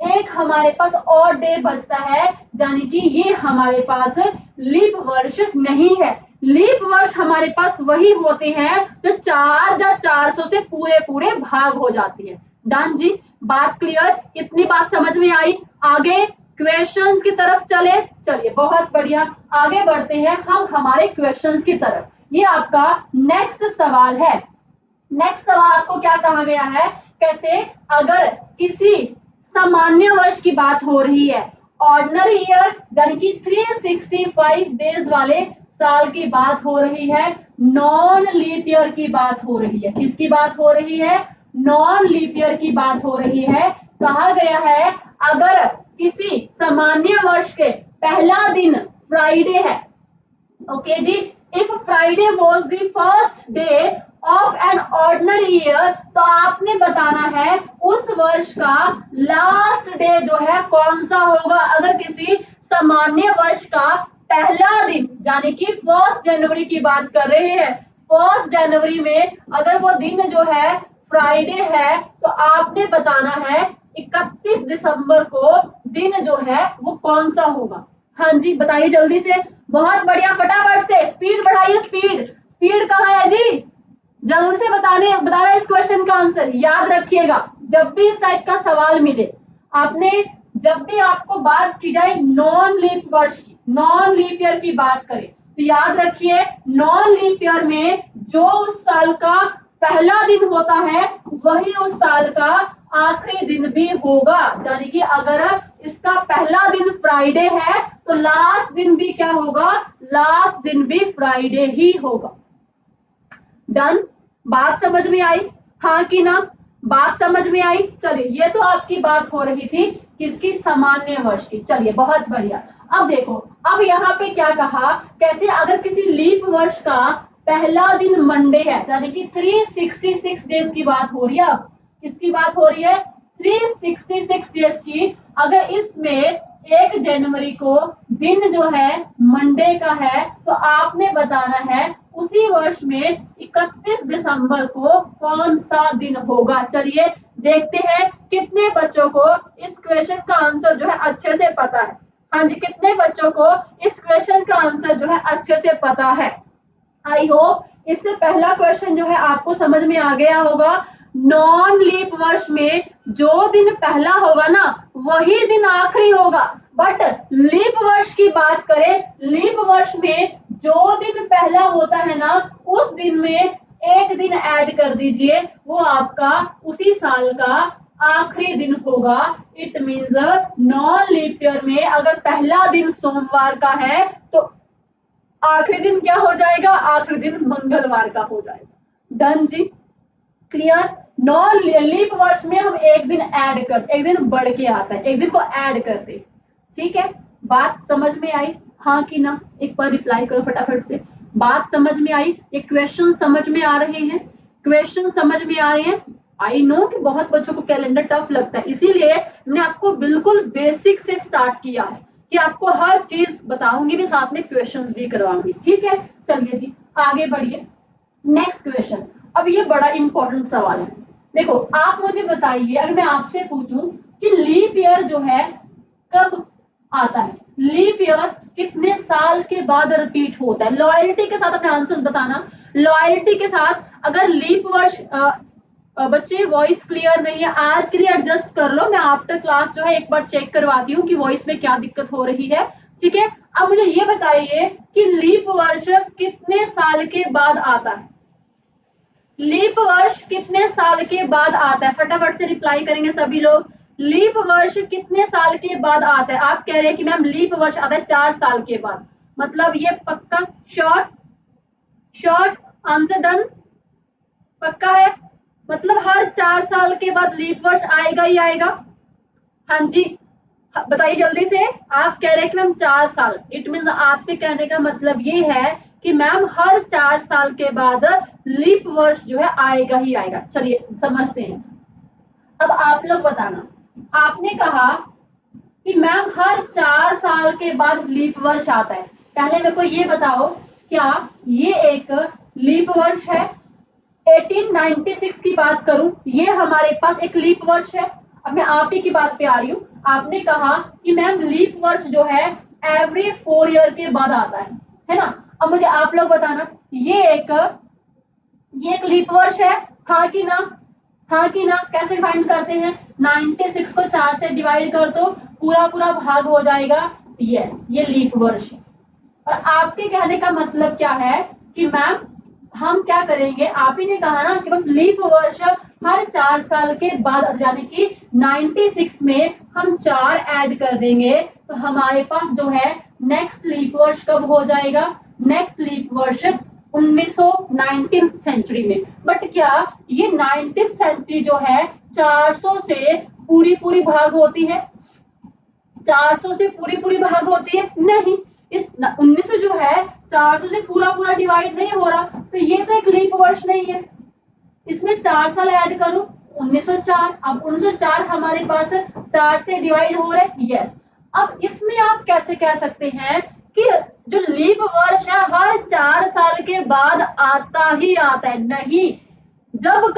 एक हमारे पास और डे बचता है, यानी कि ये हमारे पास लीप वर्ष नहीं है। लीप वर्ष हमारे पास वही होते हैं जो 4 या 400 से पूरे पूरे भाग हो जाती है। डन जी, बात क्लियर, इतनी बात समझ में आई? आगे क्वेश्चंस की तरफ चले। चलिए बहुत बढ़िया, आगे बढ़ते हैं हम हमारे क्वेश्चंस की तरफ। ये आपका नेक्स्ट सवाल है। नेक्स्ट सवाल आपको क्या कहा गया है, कहते अगर किसी सामान्य वर्ष की बात हो रही है, ऑर्डिनरी ईयर यानी कि 365 डेज वाले साल की बात हो रही है, नॉन लीप ईयर की बात हो रही है। किसकी बात हो रही है, नॉन लीप ईयर की बात हो रही है। कहा गया है अगर किसी सामान्य वर्ष के पहला दिन फ्राइडे है, ओके जी, if Friday was the first day of an ordinary year, तो आपने बताना है उस वर्ष का लास्ट डे जो है कौन सा होगा। अगर किसी सामान्य वर्ष का पहला दिन, यानी कि 1 जनवरी की बात कर रहे हैं, 1 जनवरी में अगर वो दिन जो है फ्राइडे है, तो आपने बताना है 31 दिसंबर को दिन जो है वो कौन सा होगा। हाँ जी बताइए जल्दी से, बहुत बढ़िया, फटाफट से स्पीड बढ़ाइए, स्पीड, स्पीड कहाँ है जी, जल्दी से बताना इस क्वेश्चन का आंसर। याद रखिएगा जब भी इस टाइप का सवाल मिले, आपने जब भी आपको बात की जाए नॉन लीप वर्ष की, नॉन लीप ईयर की बात करें तो याद रखिए नॉन लीप ईयर में जो उस साल का पहला दिन होता है वही उस साल का आखिरी दिन भी होगा। यानी कि अगर इसका पहला दिन फ्राइडे है तो लास्ट दिन भी क्या होगा, लास्ट दिन भी फ्राइडे ही होगा। डन, बात समझ में आई, हाँ कि ना, बात समझ में आई। चलिए ये तो आपकी बात हो रही थी किसकी, सामान्य वर्ष की। चलिए बहुत बढ़िया। अब देखो, अब यहाँ पे क्या कहा, कहते हैं अगर किसी लीप वर्ष का पहला दिन मंडे है, यानी कि 366 डेज की बात हो रही है। अब किसकी बात हो रही है, 366 डेज की। अगर इसमें 1 जनवरी को दिन जो है मंडे का है तो आपने बताना है उसी वर्ष में 31 दिसंबर को कौन सा दिन होगा। चलिए देखते हैं कितने बच्चों को इस क्वेश्चन का आंसर जो है अच्छे से पता है। हाँ जी, कितने बच्चों को इस क्वेश्चन का आंसर जो है अच्छे से पता है। आई होप इससे पहला क्वेश्चन जो है आपको समझ में आ गया होगा। नॉन लीप वर्ष में जो दिन पहला होगा ना वही दिन आखिरी होगा, बट लीप वर्ष की बात करें, लीप वर्ष में जो दिन पहला होता है ना उस दिन में एक दिन ऐड कर दीजिए, वो आपका उसी साल का आखिरी दिन होगा। It means non leap year में अगर पहला दिन सोमवार का है तो आखिरी दिन क्या हो जाएगा, आखिरी दिन मंगलवार का हो जाएगा। डन जी, क्लियर। नॉन लीप वर्ष में हम एक दिन ऐड करते, एक दिन बढ़ के आता है, एक दिन को ऐड करते। ठीक है, बात समझ में आई, हाँ कि ना, एक बार रिप्लाई करो फटाफट से। बात समझ में आई, ये क्वेश्चन समझ में आ रहे हैं, क्वेश्चन समझ में आ रहे हैं। आई नो कि बहुत बच्चों को कैलेंडर टफ लगता है, इसीलिए मैंने आपको बिल्कुल बेसिक से स्टार्ट किया है कि आपको हर चीज बताऊंगी भी, साथ में क्वेश्चंस भी करवाऊंगी। ठीक है, चलिए जी आगे बढ़िए। नेक्स्ट क्वेश्चन, अब ये बड़ा इंपॉर्टेंट सवाल है। देखो आप मुझे बताइए, अगर मैं आपसे पूछूं कि लीप ईयर जो है कब आता है, लीप ईयर कितने साल के बाद रिपीट होता है। लॉयल्टी के साथ अपने आंसर बताना, लॉयल्टी के साथ। अगर लीप वर्ष बच्चे वॉइस क्लियर नहीं है, आज के लिए एडजस्ट कर लो, मैं आफ्टर क्लास जो है एक बार चेक करवाती हूँ कि वॉइस में क्या दिक्कत हो रही है। ठीक है, अब मुझे ये बताइए कि लीप वर्ष कितने साल के बाद आता है, लीप वर्ष कितने साल के बाद आता है, फटाफट से रिप्लाई करेंगे सभी लोग। लीप वर्ष कितने साल के बाद आता है। आप कह रहे हैं कि मैम लीप वर्ष आता है 4 साल के बाद, मतलब ये पक्का, श्योर, श्योर, आंसर डन, पक्का है, मतलब हर 4 साल के बाद लीप वर्ष आएगा ही आएगा। हाँ जी बताइए जल्दी से। आप कह रहे हैं कि मैम 4 साल, इट मीन्स आपके कहने का मतलब ये है कि मैम हर 4 साल के बाद लीप वर्ष जो है आएगा ही आएगा। चलिए समझते हैं। अब आप लोग बताना, आपने कहा कि मैम हर 4 साल के बाद लीप वर्ष आता है। पहले मेरे को ये बताओ, क्या ये एक लीप वर्ष है। 1896 की बात करूं, ये हमारे पास एक लीप वर्ष है। अब मैं आप ही की बात पे आ रही हूँ। आपने कहा कि मैम लीप वर्ष जो है एवरी 4 ईयर के बाद आता है ना। अब मुझे आप लोग बताना, ये एक लीप वर्ष है, हाँ कि ना, हाँ कि ना। कैसे फाइंड करते हैं, 96 को 4 से डिवाइड कर दो, पूरा पूरा भाग हो जाएगा। यस, ये लीप वर्ष है। और आपके कहने का मतलब क्या है कि मैम हम क्या करेंगे, आप ही ने कहा ना कि मैम लीप वर्ष हर 4 साल के बाद, यानी कि 96 में हम 4 ऐड कर देंगे तो हमारे पास जो है नेक्स्ट लीप वर्ष कब हो जाएगा, नेक्स्ट लीप वर्ष 1919 सेंचुरी में। बट क्या ये 19th सेंचुरी जो है 400 से पूरी पूरी भाग होती है, 400 से पूरी पूरी भाग होती है, नहीं। इस 1900 जो है 400 से पूरा पूरा डिवाइड नहीं हो रहा, तो ये तो एक लीप वर्ष नहीं है। इसमें 4 साल ऐड करूं, 1904। अब 1904 हमारे पास 4 से डिवाइड हो रहे हैं, यस। अब इसमें आप कैसे कह सकते हैं कि जो लीप वर्ष है हर 4 साल के बाद आता ही आता है, नहीं। जब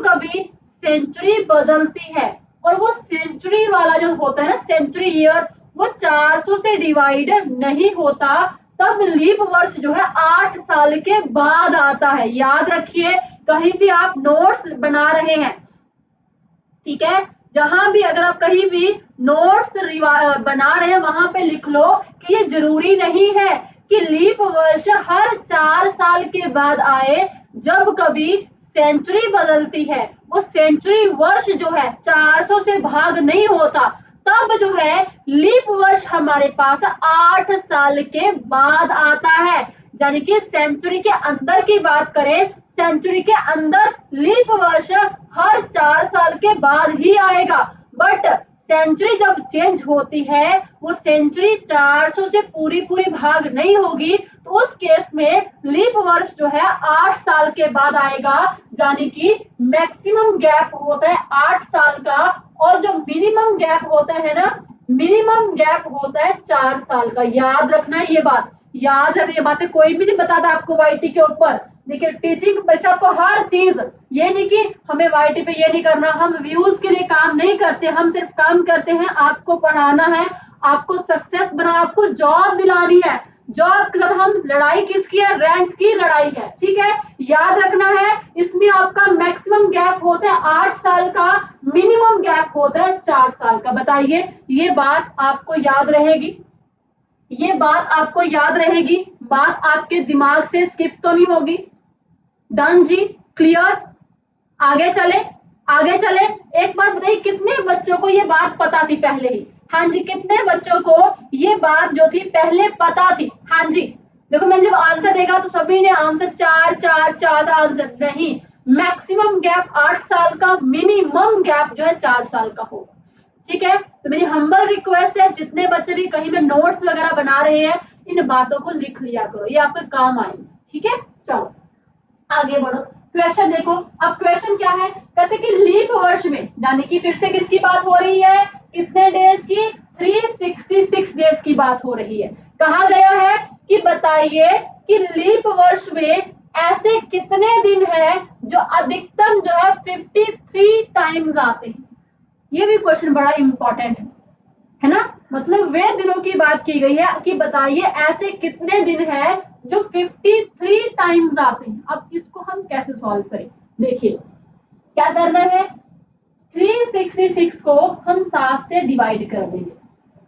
कभी सेंचुरी बदलती है और वो सेंचुरी वाला जो होता है ना, सेंचुरी ईयर, वो 400 से डिवाइड नहीं होता, तब लीप वर्ष जो है 8 साल के बाद आता है। याद रखिए, कहीं भी आप नोट्स बना रहे हैं, ठीक है, जहां भी अगर आप कहीं भी नोट्स बना रहे हैं वहां पे लिख लो कि ये जरूरी नहीं है कि लीप वर्ष हर 4 साल के बाद आए। जब कभी सेंचुरी बदलती है, वो सेंचुरी वर्ष जो है 400 से भाग नहीं होता, तब जो है लीप वर्ष हमारे पास 8 साल के बाद आता है। यानी कि सेंचुरी के अंदर की बात करें, सेंचुरी के अंदर लीप वर्ष हर 4 साल के बाद ही आएगा। बट सेंचुरी जब चेंज होती है, वो सेंचुरी 400 से पूरी पूरी भाग नहीं होगी, तो उस केस में लीप वर्ष जो है 8 साल के बाद आएगा। यानी कि मैक्सिमम गैप होता है 8 साल का, और जो मिनिमम गैप होता है ना, मिनिमम गैप होता है 4 साल का। याद रखना है ये बात, याद है, ये बातें कोई भी नहीं बताता आपको वाईटी के ऊपर। देखिए टीचिंग परीक्षा को हर चीज, ये नहीं कि हमें वाईटी पे ये नहीं करना, हम व्यूज के लिए काम नहीं करते, हम सिर्फ काम करते हैं आपको पढ़ाना है, आपको सक्सेस बना, आपको जॉब दिलानी है। जॉब के साथ हम लड़ाई किसकी है? रैंक की लड़ाई है, ठीक है। याद रखना है, इसमें आपका मैक्सिमम गैप होता है 8 साल का, मिनिमम गैप होता है 4 साल का। बताइए ये बात आपको याद रहेगी? ये बात आपको याद रहेगी? बात आपके दिमाग से स्किप तो नहीं होगी? डन जी, क्लियर? आगे चले, आगे चले। एक बात बताइए, कितने बच्चों को ये बात पता थी पहले ही? हाँ जी, कितने बच्चों को ये बात जो थी पहले पता थी? हाँ जी। देखो मैंने जब आंसर देखा तो सभी ने आंसर 4 4 4 आंसर नहीं, मैक्सिमम गैप 8 साल का, मिनिमम गैप जो है 4 साल का होगा, ठीक है। तो मेरी हम्बल रिक्वेस्ट है, जितने बच्चे भी कहीं में नोट्स वगैरह बना रहे हैं, इन बातों को लिख लिया करो, ये आपके काम आएंगे, ठीक है। चलो आगे बढ़ो। क्वेश्चन देखो, अब क्वेश्चन क्या है? कहते कि लीप वर्ष में, यानी कि फिर से किसकी बात हो रही है? कितने डेज की? 366 डेज की बात हो रही है। कहा गया है कि बताइए कि लीप वर्ष में ऐसे कितने दिन है जो अधिकतम जो है 53 टाइम्स आते हैं। ये भी क्वेश्चन बड़ा इंपॉर्टेंट है ना। मतलब वे दिनों की बात की गई है कि बताइए ऐसे कितने दिन है जो 53 टाइम्स आते हैं। अब इसको हम कैसे सॉल्व करें? देखिए क्या करना है, 366 को हम 7 से डिवाइड कर देंगे।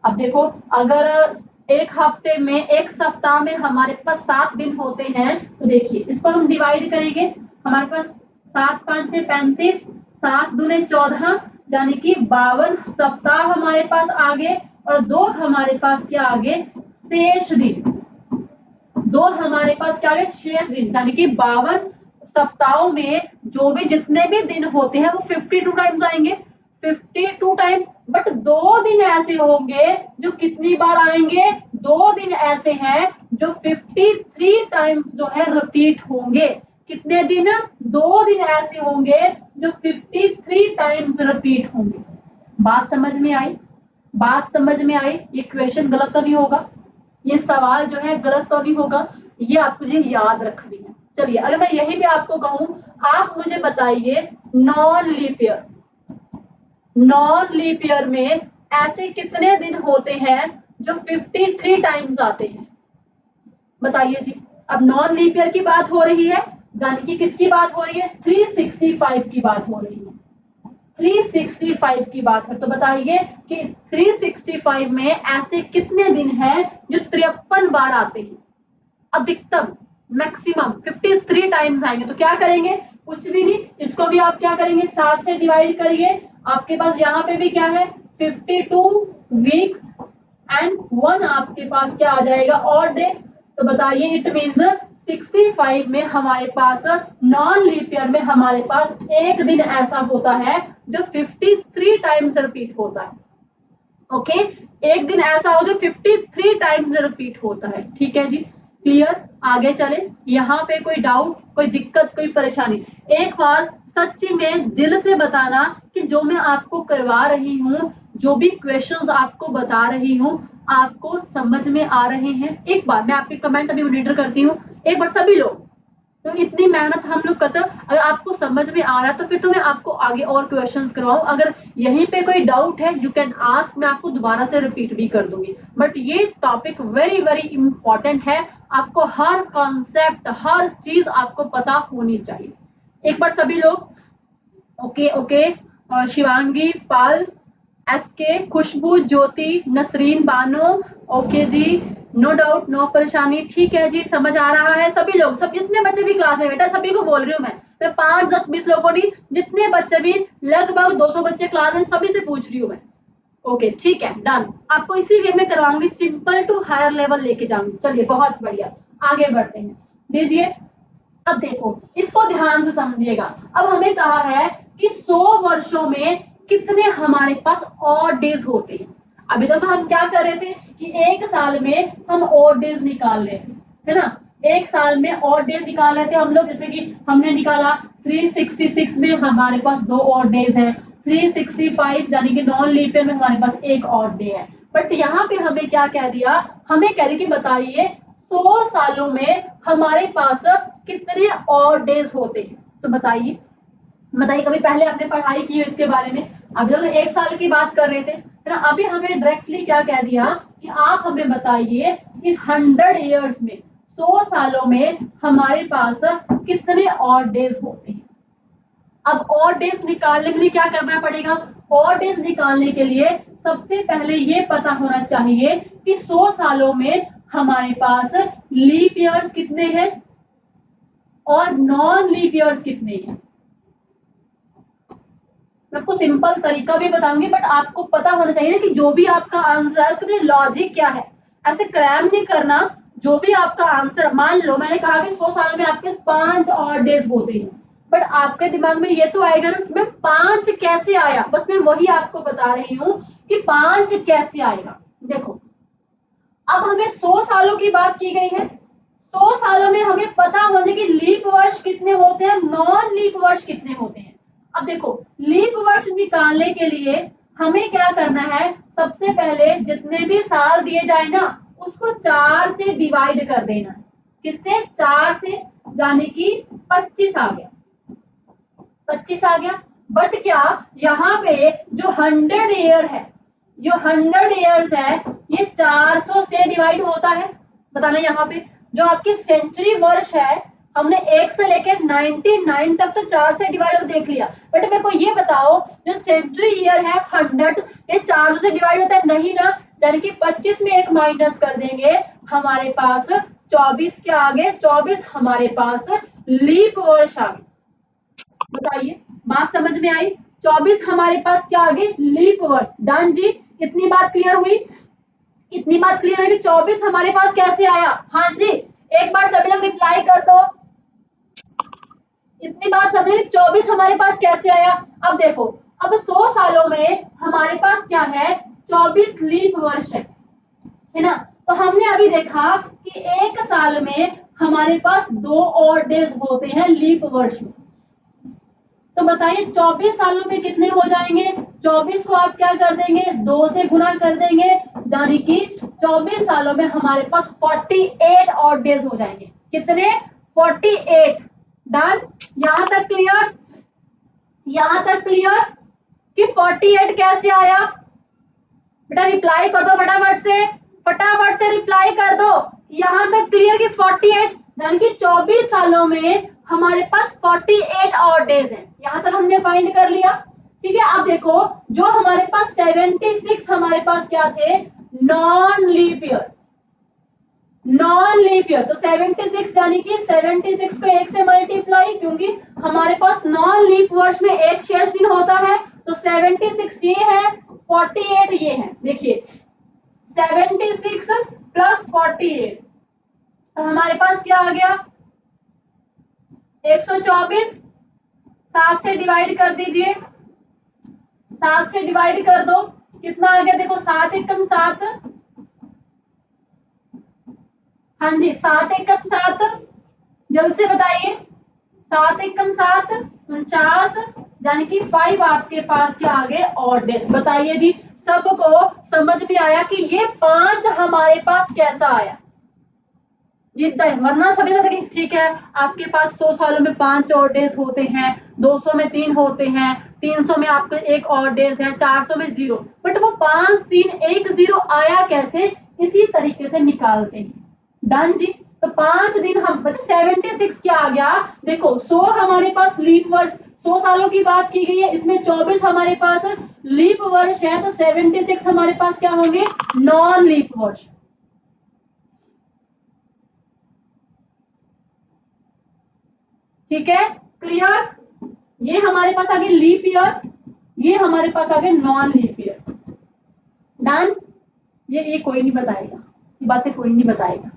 अब देखो अगर एक हफ्ते में, एक सप्ताह में हमारे पास 7 दिन होते हैं, तो देखिए इसको हम डिवाइड करेंगे। हमारे पास 7 5 से 35, 7 दूने 14, यानी कि 52 सप्ताह हमारे पास आगे, और 2 हमारे पास क्या आगे? शेष दिन। 2 हमारे पास क्या आगे? शेष दिन, यानी कि 52 सप्ताहों में जो भी जितने भी दिन होते हैं वो 52 टाइम्स आएंगे, 52 टाइम। बट 2 दिन ऐसे होंगे जो कितनी बार आएंगे? 2 दिन ऐसे हैं जो 53 टाइम्स जो है रिपीट होंगे। कितने दिन? 2 दिन ऐसे होंगे जो 53 टाइम्स रिपीट होंगे। बात समझ में आई? बात समझ में आई? ये क्वेश्चन गलत तो नहीं होगा? ये सवाल जो है गलत तो नहीं होगा? ये आपको मुझे याद रखनी है। चलिए अगर मैं यही भी आपको कहूं, आप मुझे बताइए non leap year, non leap year में ऐसे कितने दिन होते हैं जो 53 टाइम्स आते हैं? बताइए जी। अब नॉन लीप ईयर की बात हो रही है, यानी कि किसकी बात हो रही है? 365 की बात हो रही है, 365 की बात है। तो बताइए कि 365 में ऐसे कितने दिन हैं जो 53 बार आते हैं? अधिकतम, मैक्सिमम 53 टाइम्स आएंगे। तो क्या करेंगे? कुछ भी नहीं, इसको भी आप क्या करेंगे? 7 से डिवाइड करिए। आपके पास यहाँ पे भी क्या है? 52 वीक्स एंड 1 आपके पास क्या आ जाएगा? और डे। तो बताइए इट मीन्स 65 में हमारे पास, नॉन लीप ईयर में हमारे पास एक दिन ऐसा होता है जो 53 टाइम्स रिपीट होता है। ओके, एक दिन ऐसा हो जो 53 टाइम्स रिपीट होता है। ठीक है जी, क्लियर? आगे चले। यहाँ पे कोई डाउट, कोई दिक्कत, कोई परेशानी? एक बार सच्ची में दिल से बताना कि जो मैं आपको करवा रही हूँ, जो भी क्वेश्चंस आपको बता रही हूँ, आपको समझ में आ रहे हैं? एक बार मैं आपके कमेंट अभी मॉनिटर करती हूँ, एक बार सभी लोग। तो इतनी मेहनत हम लोग करते हैं, अगर आपको समझ में आ रहा है तो फिर तो मैं आपको आगे और क्वेश्चंस करवाऊं। अगर यहीं पे कोई डाउट है यू कैन आस्क, मैं आपको दोबारा से रिपीट भी कर दूंगी। बट ये टॉपिक वेरी वेरी इंपॉर्टेंट है, आपको हर कॉन्सेप्ट, हर चीज आपको पता होनी चाहिए। एक बार सभी लोग ओके ओके, शिवांगी पाल, एसके, खुशबू, ज्योति, नसरीन बानो। ओके जी, नो डाउट, नो परेशानी, ठीक है जी, समझ आ रहा है। सभी लोग, सब जितने बच्चे भी क्लास में, बेटा सभी को बोल रही हूँ मैं 5, 10, 20 लोगों नहीं, जितने बच्चे भी, लगभग 200 बच्चे क्लास में, सभी से पूछ रही हूँ मैं। ओके ठीक है, डन। आपको इसी वे में करवाऊंगी, सिंपल टू हायर लेवल लेके जाऊंगी। चलिए बहुत बढ़िया, आगे बढ़ते हैं। दीजिए, अब देखो इसको ध्यान से समझिएगा। अब हमें कहा है कि 100 वर्षों में कितने हमारे पास ऑड डेज होते हैं। अभी तक तो हम क्या कर रहे थे कि एक साल में हम ऑड डेज निकाल रहे थे, है ना। एक साल में ऑड डेज निकाल रहे थे हम लोग, जैसे कि हमने निकाला 366 में हमारे पास 2 ऑड डेज है, 365 यानी कि नॉन लीप ईयर में हमारे पास एक ऑड डे है। बट यहाँ पे हमें क्या कह दिया, हमें कह दी कि बताइए 100 सालों में हमारे पास कितने ऑड डेज होते हैं। तो बताइए बताइए, कभी पहले आपने पढ़ाई की है इसके बारे में? अभी तो एक साल की बात कर रहे थे, है ना। अभी हमें डायरेक्टली क्या कह दिया कि आप हमें बताइए कि 100 ईयर्स में, 100 सालों में हमारे पास कितने ऑड डेज होते हैं। अब ऑड डेज निकालने के लिए क्या करना पड़ेगा? ऑड डेज निकालने के लिए सबसे पहले ये पता होना चाहिए कि 100 सालों में हमारे पास लीप ईयर्स कितने हैं और नॉन लीप ईयर्स कितने हैं। मैं आपको सिंपल तरीका भी बताऊंगी, बट आपको पता होना चाहिए कि जो भी आपका आंसर है उसके पीछे लॉजिक क्या है। ऐसे क्रैम नहीं करना। जो भी आपका आंसर, मान लो मैंने कहा कि 100 साल में आपके 5 ऑड डेज होते हैं, बट आपके दिमाग में ये तो आएगा ना कि मैं 5 कैसे आया। बस मैं वही आपको बता रही हूँ कि 5 कैसे आएगा। देखो, अब हमें 100 सालों की बात की गई है। 100 सालों में हमें पता होने कि लीप वर्ष कितने होते हैं, नॉन लीप वर्ष कितने होते हैं। अब देखो, लीप वर्ष निकालने के लिए हमें क्या करना है, सबसे पहले जितने भी साल दिए जाए ना, उसको 4 से डिवाइड कर देना है। किससे? 4 से, यानी कि 25 आ गया। 25 आ गया। बट क्या यहाँ पे जो 100 ईयर है, जो 100 ईयर्स है, ये 400 से डिवाइड होता है। बताना यहाँ पे जो आपकी सेंचुरी वर्ष है, हमने 1 से लेकर 99 तक तो 4 से डिवाइड देख लिया। बट मेरे को ये बताओ, जो सेंचुरी ईयर है 100, ये 400 से डिवाइड होता है? नहीं ना। यानी कि 25 में एक माइनस कर देंगे, हमारे पास 24 के आगे 24 हमारे पास लीप वर्ष आ गए। बताइए, बात समझ में आई? 24 हमारे पास क्या आ गए? लीप वर्ष। डन जी, इतनी बात क्लियर हुई? इतनी बात क्लियर है कि 24 हमारे पास कैसे आया? हाँ जी, एक बार सभी लोग रिप्लाई कर दो। इतनी बात समझे, 24 हमारे पास कैसे आया? अब देखो, अब 100 सालों में हमारे पास क्या है? 24 लीप वर्ष है ना। तो हमने अभी देखा कि एक साल में हमारे पास 2 और डेज होते हैं लीप वर्ष में। तो बताइए 24 सालों में कितने हो जाएंगे? 24 को आप क्या कर देंगे? 2 से गुना कर देंगे, यानी कि 24 सालों में हमारे पास 48 और डेज हो जाएंगे। कितने? 48। डन। यहां तक क्लियर? यहां तक क्लियर कि 48 कैसे आया? बेटा रिप्लाई कर दो फटाफट से, फटाफट से रिप्लाई कर दो। यहां तक क्लियर कि 48, यानी कि 24 सालों में हमारे पास 48 और डेज है। यहां तक हमने फाइंड कर लिया। ठीक है, अब देखो, जो हमारे पास 76 हमारे पास क्या थे? Non leap year. Non leap year, तो 76 यानी कि 76 को 1 से मल्टीप्लाई, क्योंकि हमारे पास नॉन लीप वर्ष में एक शेष दिन होता है। तो 76 ये है, 48 ये है। देखिए 76 प्लस 48, तो हमारे पास क्या आ गया? 124। 7 से डिवाइड कर दीजिए, 7 से डिवाइड कर दो, कितना आ गया? देखो 7 एकम 7, हाँ जी 7 एकम 7, जल्द से बताइए। 7 एकम 7, 49, यानी कि 5 आपके पास क्या आ गए? और डेज। बताइए जी, सबको समझ में आया कि ये 5 हमारे पास कैसा आया? जीतता है, वरना सभी तो देखिए ठीक है, आपके पास 100 सालों में 5 और डेज होते हैं, 200 में 3 होते हैं, 300 में आपके एक और डेज है, 400 में 0। बट वो 5 3 1 0 आया कैसे? इसी तरीके से निकालते हैं। डन जी। तो 5 दिन हम 76 क्या आ गया? देखो 100 हमारे पास लीप वर्ष, 100 सालों की बात की गई है, इसमें 24 हमारे पास लीप वर्ष है, तो 76 हमारे पास क्या होंगे, नॉन लीप वर्ष। ठीक है, क्लियर। ये हमारे पास आगे लीप ईयर, ये हमारे पास आगे नॉन लीप ईयर। डन। ये कोई नहीं बताएगा, ये बातें कोई नहीं बताएगा।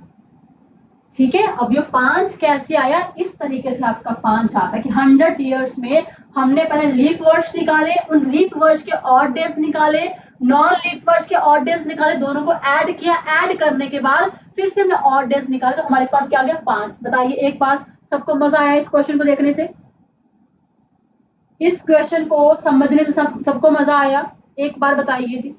ठीक है, अब ये 5 कैसे आया, इस तरीके से आपका 5 आता है कि 100 ईयर्स में हमने पहले लीप वर्ष निकाले, उन लीप वर्ष के ऑड डेज निकाले, नॉन लीप वर्ष के ऑड डेज निकाले, दोनों को ऐड किया, ऐड करने के बाद फिर से हमने ऑड डेज निकाले, तो हमारे पास क्या आ गया, 5। बताइए एक बार, सबको मजा आया इस क्वेश्चन को देखने से, इस क्वेश्चन को समझने से सबको मजा आया, एक बार बताइए जी।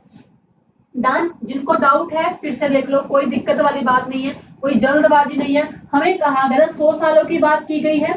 डन। जिनको डाउट है फिर से देख लो, कोई दिक्कत वाली बात नहीं है, कोई जल्दबाजी नहीं है। हमें कहा गया 100 सालों की बात की गई है,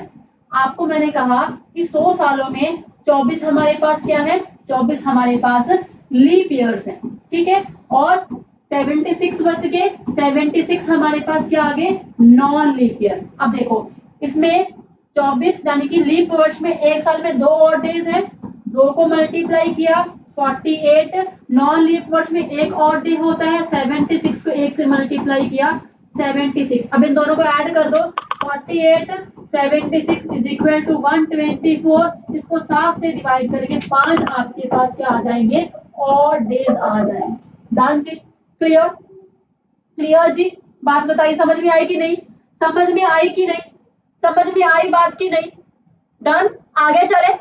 आपको मैंने कहा कि 100 सालों में 24 हमारे पास क्या है, 24 हमारे पास लीप ईयर्स है। ठीक है, और 76 बच गए, 76 हमारे पास क्या आ गए, नॉन लीप ईयर। अब देखो इसमें 24 यानी कि लीप वर्ष में एक साल में 2 और डेज है, 2 को मल्टीप्लाई किया 48, नॉन लीप वर्ष में एक और डे होता है, 76 को 1 से मल्टीप्लाई किया 76। अब इन दोनों को ऐड कर दो, 48 76 इज इक्वल टू 124। इसको 7 से डिवाइड करके 5 आपके पास क्या आ जाएंगे, और डेज आ जाएंगे। डन जी, क्लियर। क्लियर जी, बात बताइए, समझ में आई कि नहीं, समझ में आई कि नहीं, समझ में आई बात की नहीं। डन। आगे चले,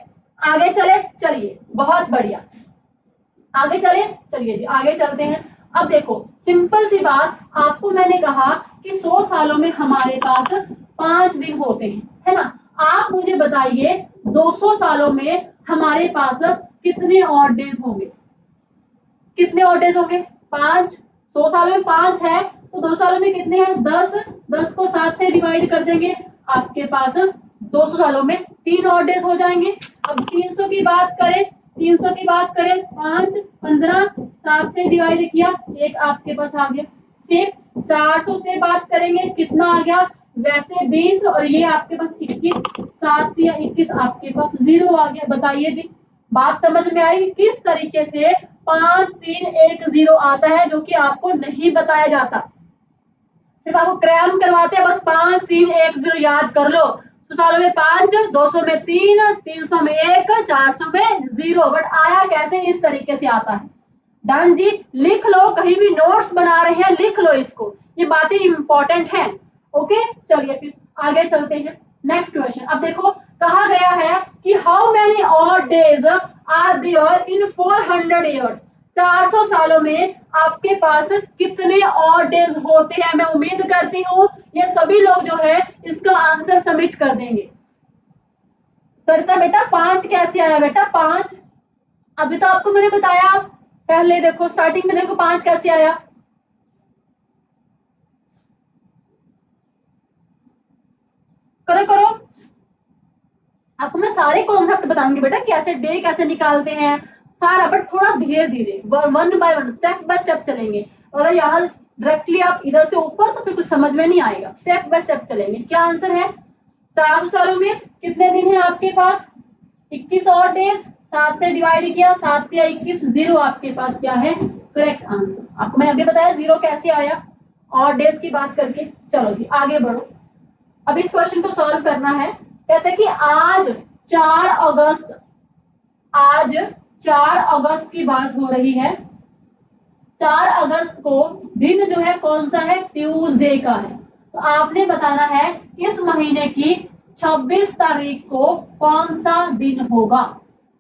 आगे चले, चलिए बहुत बढ़िया, आगे चले, चलिए जी आगे चलते हैं। अब देखो सिंपल सी बात, आपको मैंने कहा कि 100 सालों में हमारे पास 5 दिन होते हैं, है ना। आप मुझे बताइए 200 सालों में हमारे पास कितने और डेज होंगे, कितने और डेज होंगे, 5। 100 सालों में 5 है, तो 2 सालों में कितने हैं, 10। 10 को 7 से डिवाइड कर देंगे, आपके पास 200 सालों में 3 और डेज हो जाएंगे। अब 300 की बात करें, 300 की बात करें, 5 15 7 से डिवाइड किया, एक आपके पास आ गया। सेम 400 से बात करेंगे, कितना आ गया, वैसे 20, और ये आपके पास 21, 7 या 21 आपके पास 0 आ गया। बताइए जी, बात समझ में आई, किस तरीके से 5 3 1 0 आता है, जो कि आपको नहीं बताया जाता, सिर्फ आपको क्रैम करवाते हैं, बस 5 3 1 0 याद कर लो। 100 सालों में 5, 200 में 3, 300 में 1, 400 में 0, बट आया कैसे, इस तरीके से आता है। डन जी, लिख लो, कहीं भी नोट्स बना रहे हैं लिख लो इसको, ये बातें इंपॉर्टेंट हैं। ओके, चलिए फिर आगे चलते हैं। नेक्स्ट क्वेश्चन, अब देखो कहा गया है कि how many odd days are there in 400 years. 400 सालों में आपके पास कितने और डेज होते हैं। मैं उम्मीद करती हूँ ये सभी लोग जो है इसका आंसर सबमिट कर देंगे। सरिता बेटा 5 कैसे आया बेटा, 5 अभी तो आपको मैंने बताया, पहले देखो स्टार्टिंग में देखो 5 कैसे आया, करो करो। आपको मैं सारे कॉन्सेप्ट बताऊंगी बेटा, कैसे डे कैसे निकालते हैं सारा, बट थोड़ा धीरे धीरे, one by one, step by step चलेंगे। अगर यहाँ डायरेक्टली आप इधर से ऊपर तो फिर कुछ समझ में नहीं आएगा, स्टेप बाय स्टेप चलेंगे। क्या आंसर है, 400 सालों में कितने दिन है आपके पास, 21 और डेज, 7 से डिवाइड किया, 7 या 21 0 आपके पास क्या है, करेक्ट आंसर। आपको मैंने अभी बताया 0 कैसे आया, और डेज की बात करके। चलो जी आगे बढ़ो, अब इस क्वेश्चन को सॉल्व करना है। कहते हैं कि आज 4 अगस्त, आज 4 अगस्त की बात हो रही है। 4 अगस्त को दिन जो है कौन सा है, ट्यूसडे का है। तो आपने बताना है इस महीने की 26 तारीख को कौन सा दिन होगा।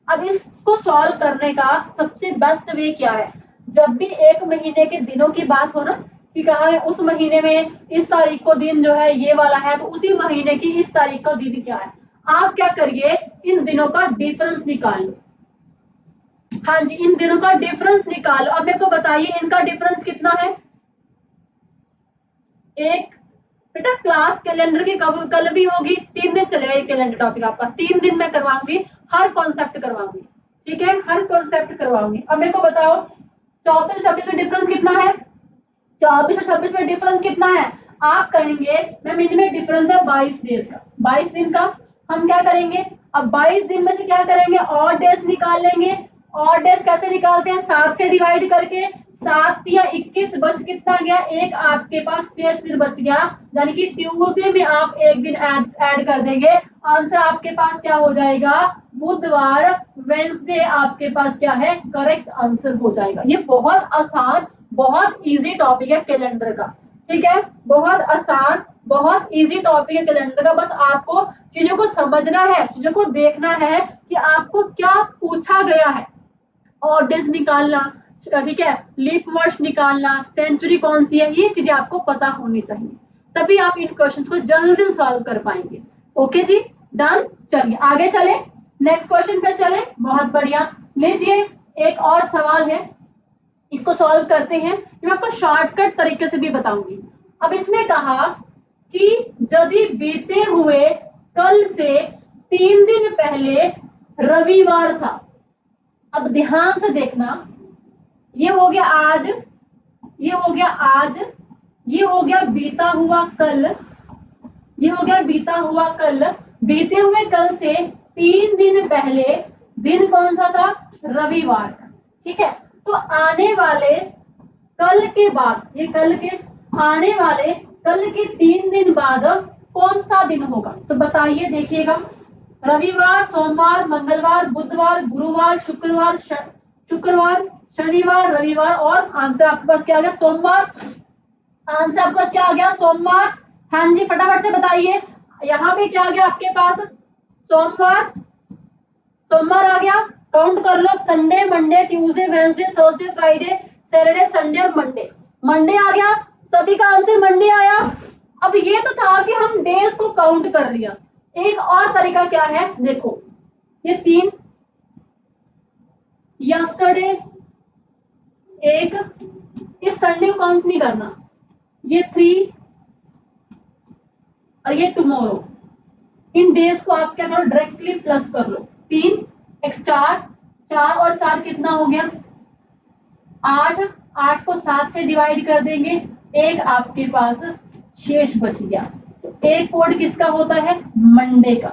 अब इसको सॉल्व करने का सबसे बेस्ट वे क्या है, जब भी एक महीने के दिनों की बात हो ना, कि कहा है उस महीने में इस तारीख को दिन जो है ये वाला है, तो उसी महीने की इस तारीख का दिन क्या है, आप क्या करिए इन दिनों का डिफरेंस निकाल लो। हाँ जी, इन दिनों का डिफरेंस निकालो। अब मेरे को बताइए इनका डिफरेंस कितना है। एक बेटा क्लास कैलेंडर की कल भी होगी, 3 दिन चलेगा ये कैलेंडर टॉपिक आपका, 3 दिन मैं करवाऊंगी, हर कॉन्सेप्ट करवाऊंगी। ठीक है, हर कॉन्सेप्ट करवाऊंगी। अब मेरे को बताओ 24 26 में डिफरेंस कितना है, 24 और 26 में डिफरेंस कितना है। आप कहेंगे मैम इनमें डिफरेंस है 22 डेज का, 22 दिन का। हम क्या करेंगे, अब 22 दिन में से क्या करेंगे, ऑड डेज निकाल लेंगे। ऑड डेज कैसे निकालते हैं, 7 से डिवाइड करके। 7 या 21 बच कितना गया, एक आपके पास शेष दिन बच गया, यानी कि ट्यूसडे में आप एक दिन ऐड कर देंगे, आंसर आपके पास क्या हो जाएगा, बुधवार, वेंसडे आपके पास क्या है, करेक्ट आंसर हो जाएगा। ये बहुत आसान, बहुत इजी टॉपिक है कैलेंडर का, ठीक है, बहुत आसान, बहुत इजी टॉपिक है कैलेंडर का। बस आपको चीजों को समझना है, चीजों को देखना है कि आपको क्या पूछा गया है। ऑड डेज निकालना, ठीक है, लीप वर्ष निकालना, सेंचुरी कौन सी है, ये चीजें आपको पता होनी चाहिए, तभी आप इन क्वेश्चन को जल्दी सॉल्व कर पाएंगे। ओके जी, डन। चलिए आगे चले, नेक्स्ट क्वेश्चन पे चले। बहुत बढ़िया, लीजिए एक और सवाल है, इसको सॉल्व करते हैं। मैं आपको शॉर्टकट तरीके से भी बताऊंगी। अब इसमें कहा कि यदि बीते हुए कल से 3 दिन पहले रविवार था। अब ध्यान से देखना, ये हो गया आज, ये हो गया आज, ये हो गया बीता हुआ कल, ये हो गया बीता हुआ कल। बीते हुए कल से 3 दिन पहले दिन कौन सा था, रविवार का, ठीक है। तो आने वाले कल के बाद, ये कल के आने वाले कल के 3 दिन बाद कौन सा दिन होगा, तो बताइए, देखिएगा, रविवार, सोमवार, मंगलवार, बुधवार, गुरुवार, शुक्रवार, शुक्रवार, शनिवार, रविवार, और आंसर आपके पास क्या आ गया, सोमवार। आंसर आपके पास क्या आ गया, सोमवार। हाँ जी, फटाफट से बताइए, यहाँ पे क्या आ गया आपके पास, सोमवार, सोमवार आ गया। काउंट कर लो, Sunday, Monday, Tuesday, Wednesday, Thursday, Friday, Saturday, Sunday और मंडे। मंडे आ गया, सभी का आंसर मंडे आया। अब ये तो था कि हम डेज को काउंट कर लिया, एक और तरीका क्या है, देखो, ये 3, यस्टरडे, एक, इस संडे को काउंट नहीं करना, ये 3 और ये टुमारो। इन डेज को आप क्या करो, डायरेक्टली प्लस कर लो, 3 एक 4, 4 और 4 कितना हो गया, 8, 8 को 7 से डिवाइड कर देंगे, एक आपके पास शेष बच गया। तो एक कोड किसका होता है, मंडे का,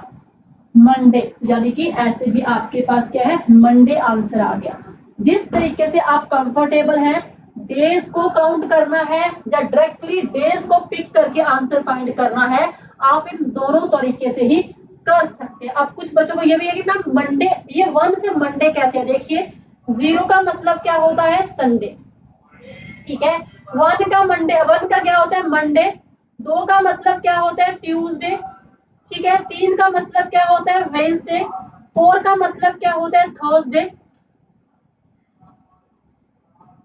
मंडे, यानी कि ऐसे भी आपके पास क्या है, मंडे आंसर आ गया। जिस तरीके से आप कंफर्टेबल हैं, डेज को काउंट करना है या डायरेक्टली डेज को पिक करके आंसर फाइंड करना है, आप इन दोनों तरीके से ही कर सकते हैं। अब कुछ बच्चों को ये भी है कि मैम मंडे, ये 1 से मंडे कैसे है, देखिए 0 का मतलब क्या होता है, संडे, ठीक है। 1 का मंडे, 1 का क्या होता है, मंडे। 2 का मतलब क्या होता है, ट्यूसडे, ठीक है। 3 का मतलब क्या होता है, वेडनेसडे। 4 का मतलब क्या होता है, थर्सडे।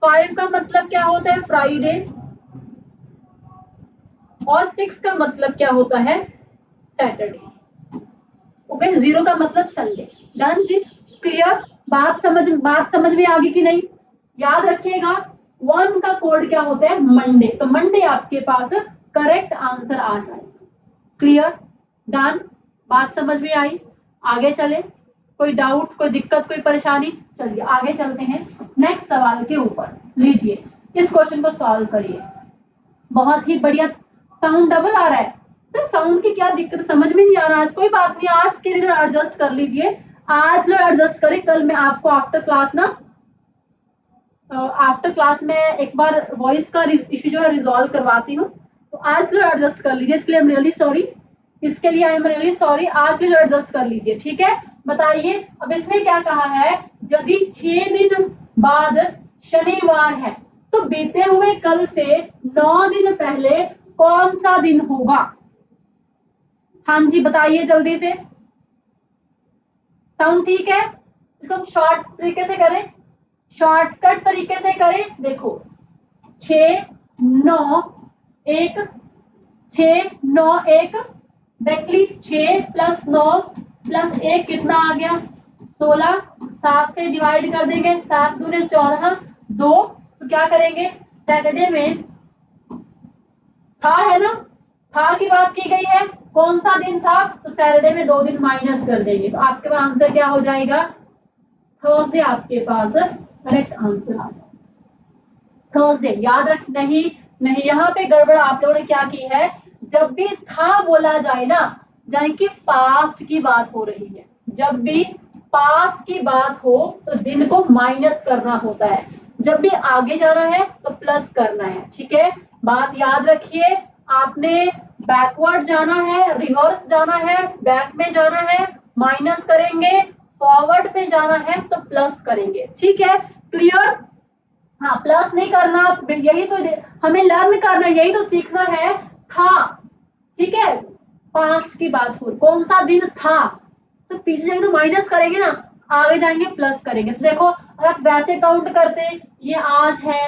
5 का मतलब क्या होता है, फ्राइडे। और 6 का मतलब क्या होता है, सैटरडे। ओके, 0 का मतलब संडे। डन जी, क्लियर, बात समझ में आ गई कि नहीं, याद रखिएगा 1 का कोड क्या होता है, मंडे, तो मंडे आपके पास करेक्ट आंसर आ जाएगा। क्लियर, डन, बात समझ में आई, आगे चले, कोई डाउट, कोई दिक्कत, कोई परेशानी, चलिए आगे चलते हैं नेक्स्ट सवाल के ऊपर। लीजिए इस क्वेश्चन को सॉल्व करिए। बहुत ही बढ़िया, साउंड डबल आ रहा है, तो साउंड की क्या दिक्कत, समझ में नहीं आ रहा, आज कोई बात नहीं, आज के लिए एडजस्ट कर लीजिए, आज लोग एडजस्ट करें, कल मैं आपको आफ्टर क्लास ना, आफ्टर क्लास में एक बार वॉइस का इश्यू जो है रिजॉल्व करवाती हूँ, तो आज लोग एडजस्ट कर लीजिए, इसके लिए आई एम रियली सॉरी, इसके लिए आई एम रियली सॉरी, आज के लिए एडजस्ट कर लीजिए, ठीक है। बताइए, अब इसमें क्या कहा है, यदि 6 दिन बाद शनिवार है, तो बीते हुए कल से 9 दिन पहले कौन सा दिन होगा। हाँ जी, बताइए जल्दी से, साउंड ठीक है, इसको हम शॉर्ट तरीके से करें, शॉर्टकट तरीके से करें, देखो 6 9 1, 6 9 1, डायरेक्टली 6 + 9 + 1 कितना आ गया, 16, 7 से डिवाइड कर देंगे, 7 दूने 14, 2, तो क्या करेंगे, सैटरडे में था, है ना, था की बात की गई है, कौन सा दिन था, तो सैटरडे में 2 दिन माइनस कर देंगे, तो आपके पास आंसर क्या हो जाएगा, थर्सडे आपके पास करेक्ट आंसर आ जाएगा। थर्सडे याद रख, नहीं नहीं, यहाँ पे गड़बड़ आप लोगों ने क्या की है, जब भी था बोला जाए ना, यानी कि पास्ट की बात हो रही है, जब भी पास्ट की बात हो तो दिन को माइनस करना होता है, जब भी आगे जाना है तो प्लस करना है। ठीक है, बात याद रखिए, आपने बैकवर्ड जाना है, रिवर्स जाना है, बैक में जाना है माइनस करेंगे, फॉरवर्ड में जाना है तो प्लस करेंगे। ठीक है, क्लियर? हाँ, प्लस नहीं करना, यही तो हमें लर्न करना, यही तो सीखना है। था, ठीक है, पास्ट की बात हो, कौन सा दिन था, तो पीछे जाएंगे तो माइनस करेंगे ना, आगे जाएंगे प्लस करेंगे। तो देखो अगर आप वैसे काउंट करते, ये आज है,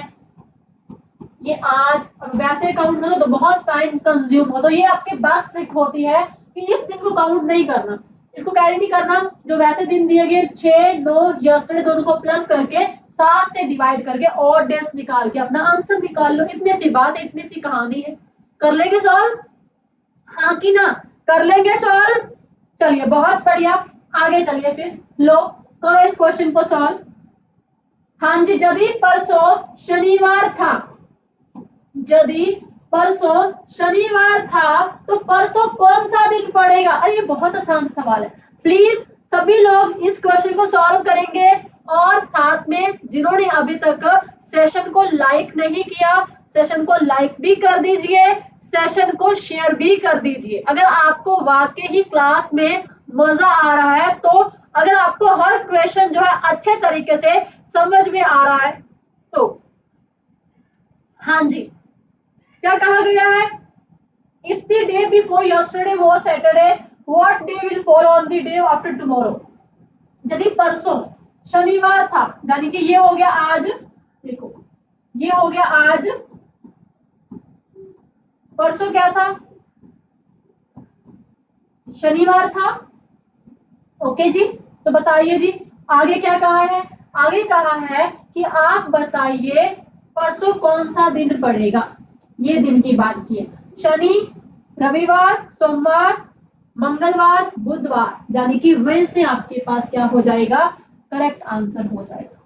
ये आज, अब वैसे काउंट करो तो बहुत टाइम कंज्यूम हो, तो ये आपके पास ट्रिक होती है कि इस दिन को काउंट नहीं करना, इसको कैरी नहीं करना, जो वैसे दिन दिए गए 6, 9, यस्टरडे दोनों को प्लस करके 7 से डिवाइड करके और डेज निकाल के अपना आंसर निकाल लो। इतनी सी बात है, इतनी सी कहानी है। कर लेंगे सॉल्व? हाँ कि ना? कर लेंगे सॉल्व? चलिए बहुत बढ़िया, आगे चलिए फिर। लो करो इस क्वेश्चन को सॉल्व। हाँ जी, यदि परसों शनिवार था, यदि परसों शनिवार था तो परसों कौन सा दिन पड़ेगा? अरे ये बहुत आसान सवाल है, प्लीज सभी लोग इस क्वेश्चन को सॉल्व करेंगे, और साथ में जिन्होंने अभी तक सेशन को लाइक नहीं किया, सेशन को लाइक भी कर दीजिए, सेशन को शेयर भी कर दीजिए। अगर आपको वाकई ही क्लास में मजा आ रहा है, तो अगर आपको हर क्वेश्चन जो है अच्छे तरीके से समझ में आ रहा है तो। हाँ जी, क्या कहा गया है? If the day before yesterday was Saturday, what day will fall on the day after tomorrow? यदि परसों शनिवार था, यानी कि ये हो गया आज, देखो ये हो गया आज, परसों क्या था? शनिवार था। ओके जी, तो बताइए जी आगे क्या कहा है? आगे कहा है कि आप बताइए परसों कौन सा दिन पड़ेगा, ये दिन की बात की है। शनि, रविवार, सोमवार, मंगलवार, बुधवार, यानी कि वेडनेसडे आपके पास क्या हो जाएगा? करेक्ट आंसर हो जाएगा।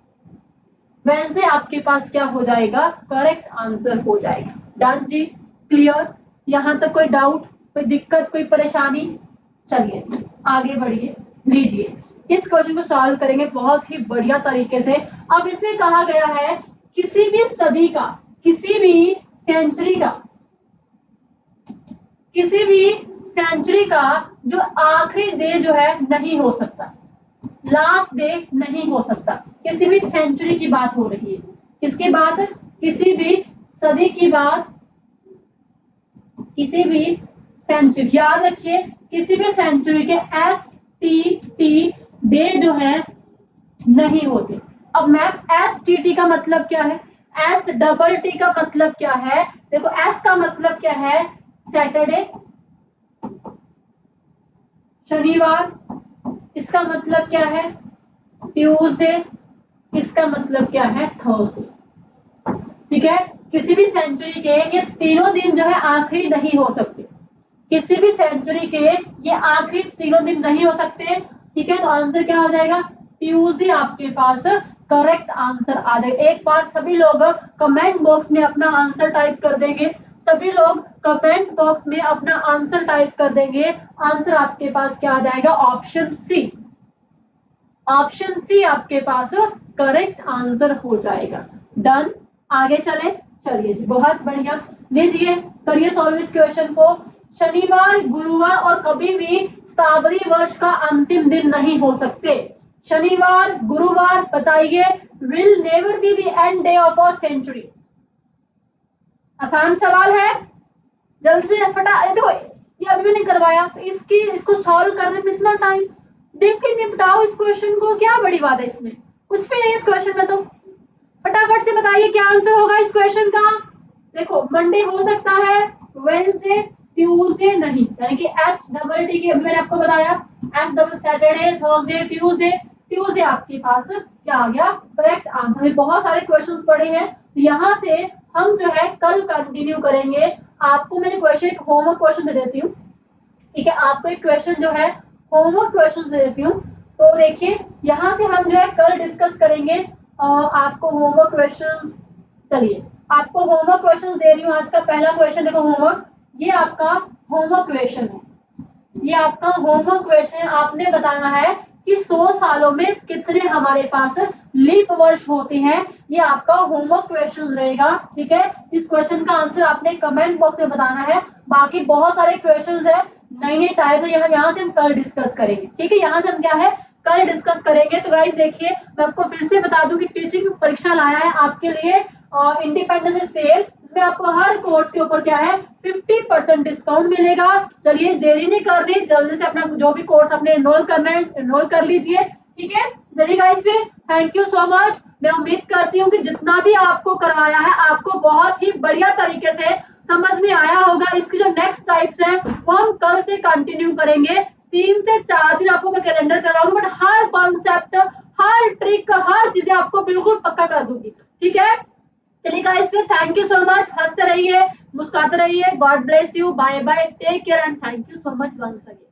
वेडनेसडे आपके पास क्या हो जाएगा? करेक्ट आंसर हो जाएगा। डन जी, क्लियर? यहां तक कोई डाउट, कोई दिक्कत, कोई परेशानी? चलिए आगे बढ़िए, लीजिए इस क्वेश्चन को सॉल्व करेंगे बहुत ही बढ़िया तरीके से। अब इसमें कहा गया है किसी भी सदी का, किसी भी सेंचुरी का, किसी भी सेंचुरी का जो आखिरी डे जो है नहीं हो सकता, लास्ट डे नहीं हो सकता। किसी भी सेंचुरी की बात हो रही है, किसकी बात? किसी भी सदी की बात, किसी भी सेंचुरी, याद रखिए किसी भी सेंचुरी के STT डे जो है नहीं होते। अब मैम STT का मतलब क्या है? STT का मतलब क्या है? देखो S का मतलब क्या है? सैटरडे, शनिवार, इसका मतलब क्या है? ट्यूसडे, इसका मतलब क्या है? थर्सडे। ठीक है, किसी भी सेंचुरी के ये तीनों दिन जो है आखिरी नहीं हो सकते, किसी भी सेंचुरी के ये आखिरी तीनों दिन नहीं हो सकते। ठीक है, तो आंसर क्या हो जाएगा? ट्यूसडे आपके पास करेक्ट आंसर आ जाएगा। एक बार सभी लोग कमेंट बॉक्स में अपना आंसर टाइप कर देंगे, सभी लोग कमेंट बॉक्स में अपना आंसर टाइप कर देंगे। आंसर आपके पास क्या आ जाएगा? ऑप्शन सी, ऑप्शन सी आपके पास करेक्ट आंसर हो जाएगा। डन, आगे चले, चलिए जी बहुत बढ़िया, लीजिए करिए सॉल्व इस क्वेश्चन को। शनिवार, गुरुवार और कभी भी शताब्दी वर्ष का अंतिम दिन नहीं हो सकते। शनिवार, गुरुवार बताइए, will never be the end day of a century. आसान सवाल है, जल्द से फटा, देखो ये अभी भी नहीं करवाया तो इसको सॉल्व करने में इतना टाइम, देख के निपटाओ इस क्वेश्चन को, क्या बड़ी बात है इसमें? कुछ भी नहीं इस क्वेश्चन में, तो फटाफट से बताइए क्या आंसर होगा इस क्वेश्चन का। देखो मंडे हो सकता है, वेडनेसडे, ट्यूसडे नहीं, यानी कि STT के मैंने आपको बताया, S double Saturday, Thursday, Tuesday, Tuesday आपके पास क्या आ गया? Correct answer. बहुत सारे क्वेश्चंस पड़े हैं, तो यहाँ से हम जो है कल कंटिन्यू करेंगे। आपको मैंने क्वेश्चन, एक होमवर्क क्वेश्चन दे देती हूँ। ठीक है, आपको एक क्वेश्चन जो है होमवर्क क्वेश्चन दे देती हूँ, तो देखिए यहाँ से हम जो है कल डिस्कस करेंगे। आपको होमवर्क क्वेश्चंस, चलिए आपको होमवर्क क्वेश्चंस दे रही हूँ। आज का पहला क्वेश्चन देखो, होमवर्क, ये आपका होमवर्क क्वेश्चन है, ये आपका होमवर्क क्वेश्चन है। आपने बताना है कि 100 सालों में कितने हमारे पास लीप वर्ष होते हैं। ये आपका होमवर्क क्वेश्चन रहेगा, ठीक है। इस क्वेश्चन का आंसर आपने कमेंट बॉक्स में बताना है। बाकी बहुत सारे क्वेश्चन है, नहीं टाइप है, यहाँ से हम कल डिस्कस करेंगे, ठीक है। यहाँ से हम क्या है कल डिस्कस करेंगे। तो गाइस देखिए, मैं आपको फिर से बता दूं कि टीचिंग परीक्षा लाया है आपके लिए इंडिपेंडेंस सेल। इसमें आपको हर कोर्स के ऊपर क्या है 50% डिस्काउंट मिलेगा। चलिए देरी नहीं कर रही, जल्दी से अपना जो भी कोर्स आपने एनरोल करना है एनरोल कर लीजिए, ठीक है। चलिए गाइस फिर थैंक यू सो मच। मैं उम्मीद करती हूँ कि जितना भी आपको करवाया है आपको बहुत ही बढ़िया तरीके से समझ में आया होगा। इसकी जो नेक्स्ट टाइप्स है वो हम कल से कंटिन्यू करेंगे। 3 से 4 दिन आपको मैं कैलेंडर करवाऊंगी, बट हर कॉन्सेप्ट, हर ट्रिक, हर चीजें आपको बिल्कुल पक्का कर दूंगी, ठीक है। चलिए गाइस फिर थैंक यू सो मच। हंसते रहिए, मुस्कुराते रहिए। God bless you, bye bye, take care and thank you so much once again.